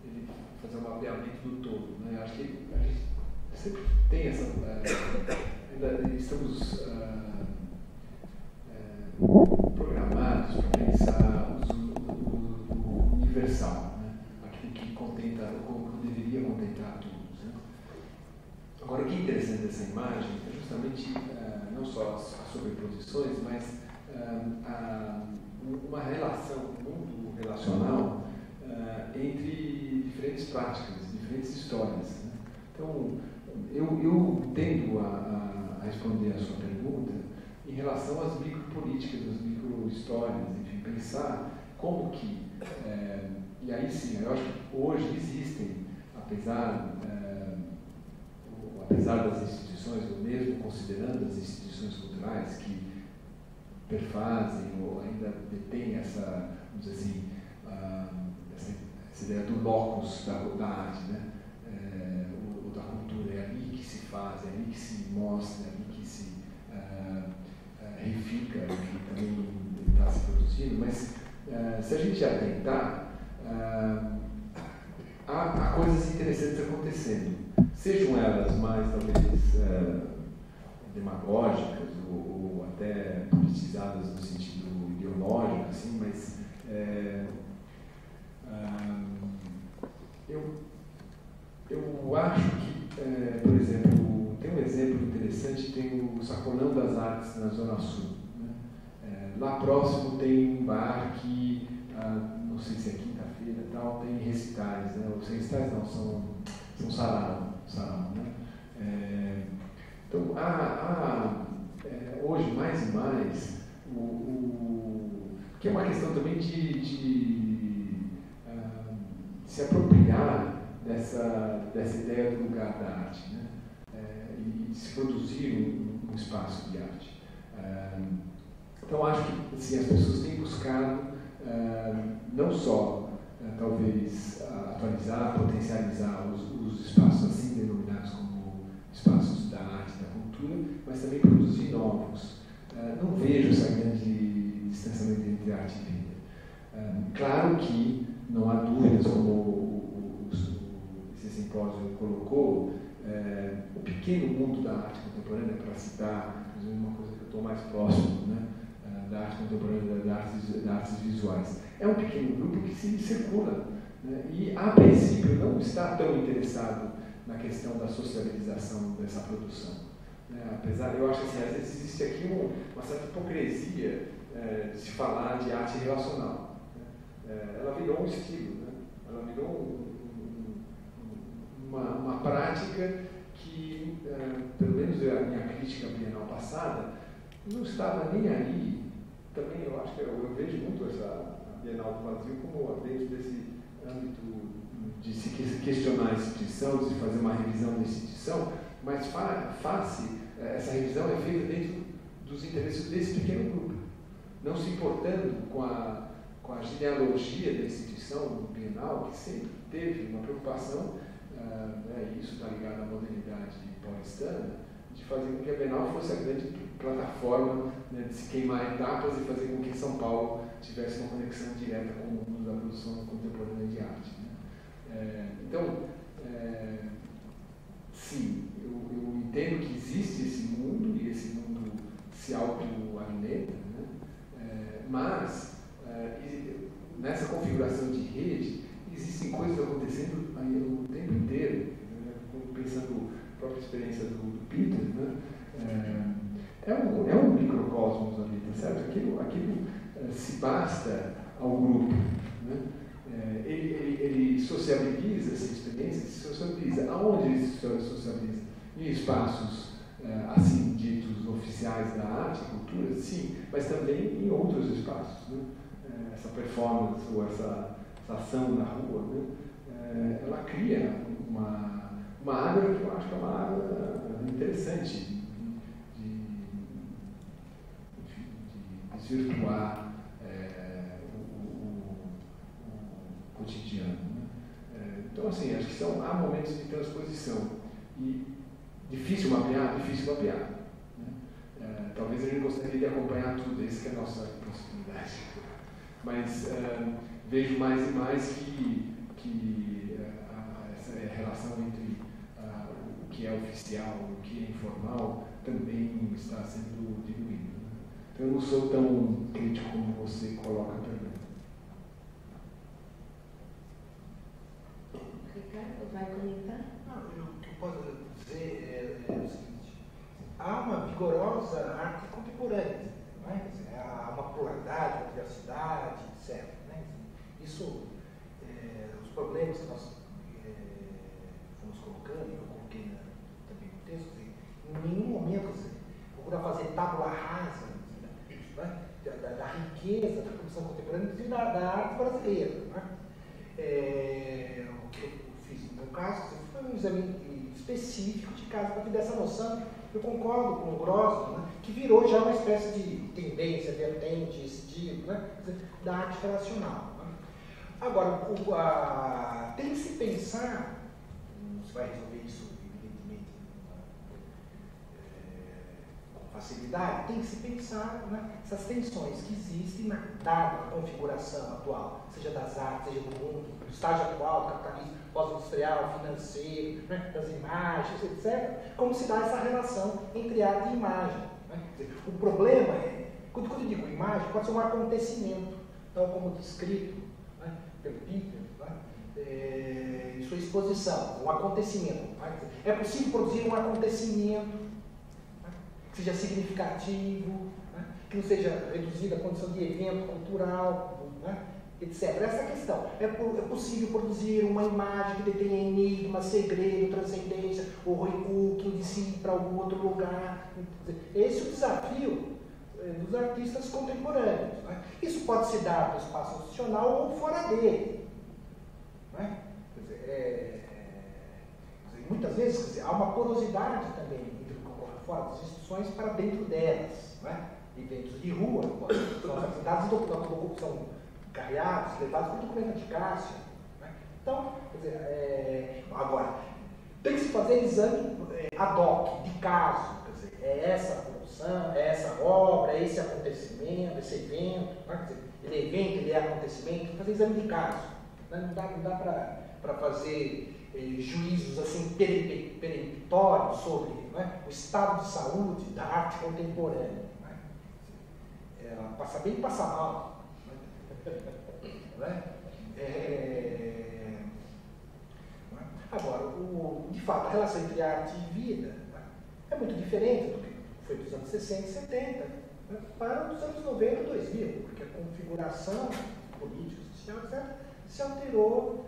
ele fazer um mapeamento do todo, né? Acho que a gente sempre tem essa, ainda estamos programados para pensar o universal, né? Aquilo que contenta, ou que deveria contentar a todos, né? Agora, o que é interessante dessa imagem é justamente não só as sobreposições, mas uma relação, um mundo relacional entre diferentes práticas, diferentes histórias, né? Então, eu tendo a responder a sua pergunta em relação às micropolíticas, às microhistórias, enfim, pensar como que, e aí sim, eu acho que hoje existem, apesar das instituições, ou mesmo considerando as instituições culturais que perfazem ou ainda detêm essa, vamos dizer assim, essa ideia do locus da arte, né? Ou da cultura, é ali que se faz, é ali que se mostra, é ali que se reifica, que também está se produzindo, mas se a gente atentar, há coisas interessantes acontecendo, sejam elas mais talvez demagógicas ou até politizadas no sentido ideológico, assim, mas eu acho que, por exemplo, tem um exemplo interessante, tem o Sacolão das Artes na Zona Sul, né? Lá próximo tem um bar que, não sei se é quinta-feira e tal, tem recitais, né? Os recitais não, são sarau, né? Então, hoje, mais e mais, que é uma questão também de se apropriar dessa ideia do lugar da arte, né? E de se produzir um espaço de arte. Então, acho que assim, as pessoas têm buscado não só talvez atualizar, potencializar os espaços assim denominados como espaços da arte e da cultura, mas também produzir novos. Não vejo essa grande distanciamento entre arte e vida. Claro que não há dúvidas, como esse simpósio colocou, o pequeno mundo da arte contemporânea, para citar uma coisa que eu estou mais próximo, né, da arte contemporânea, das artes visuais, é um pequeno grupo que se circula, né, e a princípio não está tão interessado na questão da sociabilização dessa produção. Apesar, eu acho que assim, às vezes existe aqui uma certa hipocrisia de se falar de arte relacional. Ela virou um estilo, né? Ela virou uma prática que, pelo menos a minha crítica bienal passada, não estava nem aí. Também eu acho que eu vejo muito essa Bienal do Brasil como dentro desse âmbito de se questionar a instituição, de se fazer uma revisão da instituição, mas essa revisão é feita dentro dos interesses desse pequeno grupo, não se importando com a genealogia da instituição bienal, que sempre teve uma preocupação, e isso está ligado à modernidade paulistana, de fazer com que a Bienal fosse a grande plataforma, né, de se queimar etapas e fazer com que São Paulo tivesse uma conexão direta com o mundo da produção contemporânea de arte. Né? Então, sim, eu entendo que existe esse mundo e esse mundo se autoalimenta, né? Mas nessa configuração de rede existem coisas acontecendo aí o tempo inteiro, né? Pensando a própria experiência do Peter, né? É um microcosmos ali, tá certo? Aquilo se basta ao grupo, né? Ele sociabiliza essa experiência, se sociabiliza. Aonde ele se sociabiliza? Em espaços assim ditos oficiais da arte e cultura, sim, mas também em outros espaços, né? Essa performance ou essa ação na rua, né? Ela cria uma área que eu acho que é uma área interessante de desvirtuar o cotidiano. Né? Então, assim, acho que há momentos de transposição. E difícil mapear. Né? Talvez a gente gostaria de acompanhar tudo, essa que é a nossa possibilidade. Mas vejo mais e mais que essa relação entre o que é oficial e o que é informal também está sendo diluída. Né? Então, eu não sou tão crítico como você coloca também. Ricardo, vai comentar? Não, o que eu posso dizer é o seguinte: há uma vigorosa arte contemporânea, não é? Há uma pluralidade, uma diversidade, etc. Né? Isso, os problemas que nós fomos colocando, e eu coloquei também no texto, em nenhum momento procura fazer tábula rasa, né? da riqueza da produção contemporânea e da arte brasileira. Né? O que eu fiz no meu caso foi um exame específico de caso para ter dessa noção. Eu concordo com o Grossman, né, que virou já uma espécie de tendência, vertente, estilo, né, da arte relacional. Né. Agora, tem que se pensar, não se vai resolver isso, evidentemente, com facilidade, tem que se pensar, né, essas tensões que existem dada a configuração atual, seja das artes, seja do mundo, do estágio atual, do capitalismo pós-industrial, financeiro, né, das imagens, etc., como se dá essa relação entre arte e imagem. Né? O problema é, quando eu digo imagem, pode ser um acontecimento, tal como descrito, né, pelo Peter, né, em sua exposição, um acontecimento. Né? É possível produzir um acontecimento, né, que seja significativo, né, que não seja reduzido à condição de evento cultural, né, etc. Essa é a questão. É possível produzir uma imagem que detenha enigma, segredo, transcendência, ou recuo, que indicie para algum outro lugar. Esse é o desafio dos artistas contemporâneos. Né? Isso pode se dar no espaço institucional ou fora dele. Né? Muitas vezes há uma porosidade também entre o que ocorre fora das instituições para dentro delas. Né? Eventos de rua, são atividades da corrupção caiados, levados por documento de Cássio. Né? Então, quer dizer, agora, tem que se fazer exame ad hoc, de caso. Quer dizer, é essa produção, é essa obra, é esse acontecimento, esse evento. Né? Quer dizer, ele é evento, ele é acontecimento, tem que fazer exame de caso. Né? Não dá para fazer juízos assim peremptórios sobre, né, o estado de saúde da arte contemporânea. Né? Passa bem e passa mal. Né? Agora, de fato, a relação entre arte e vida, né, é muito diferente do que foi dos anos 60 e 70, né, para os anos 90 e 2000, porque a configuração política, social, etc., se alterou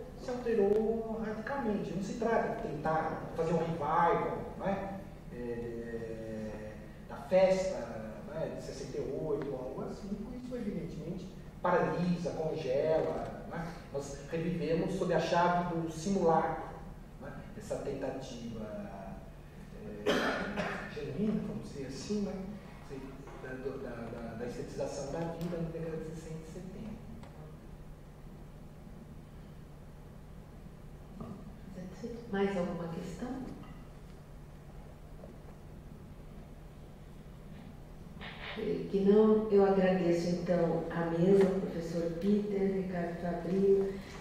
radicalmente. Não se trata de tentar fazer um revival, né, da festa, né, de 68 ou algo assim, por isso evidentemente paralisa, congela. Né? Nós revivemos sob a chave do simulacro, né? Essa tentativa genuína, vamos dizer assim, né? Da estetização da vida na década de 60 e 70. Mais alguma questão? Que não, eu agradeço então à mesa, ao professor Peter, Ricardo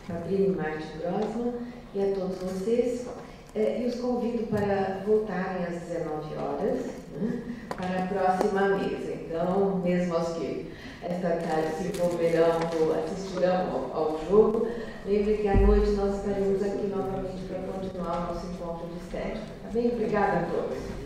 Fabrini e Martin Grossman, e a todos vocês, e os convido para voltarem às 19 horas, né, para a próxima mesa. Então, mesmo aos que esta tarde se envolverão ou assistirão ao jogo, lembre que à noite nós estaremos aqui novamente para continuar o nosso encontro de estética. Tá bem? Obrigada a todos.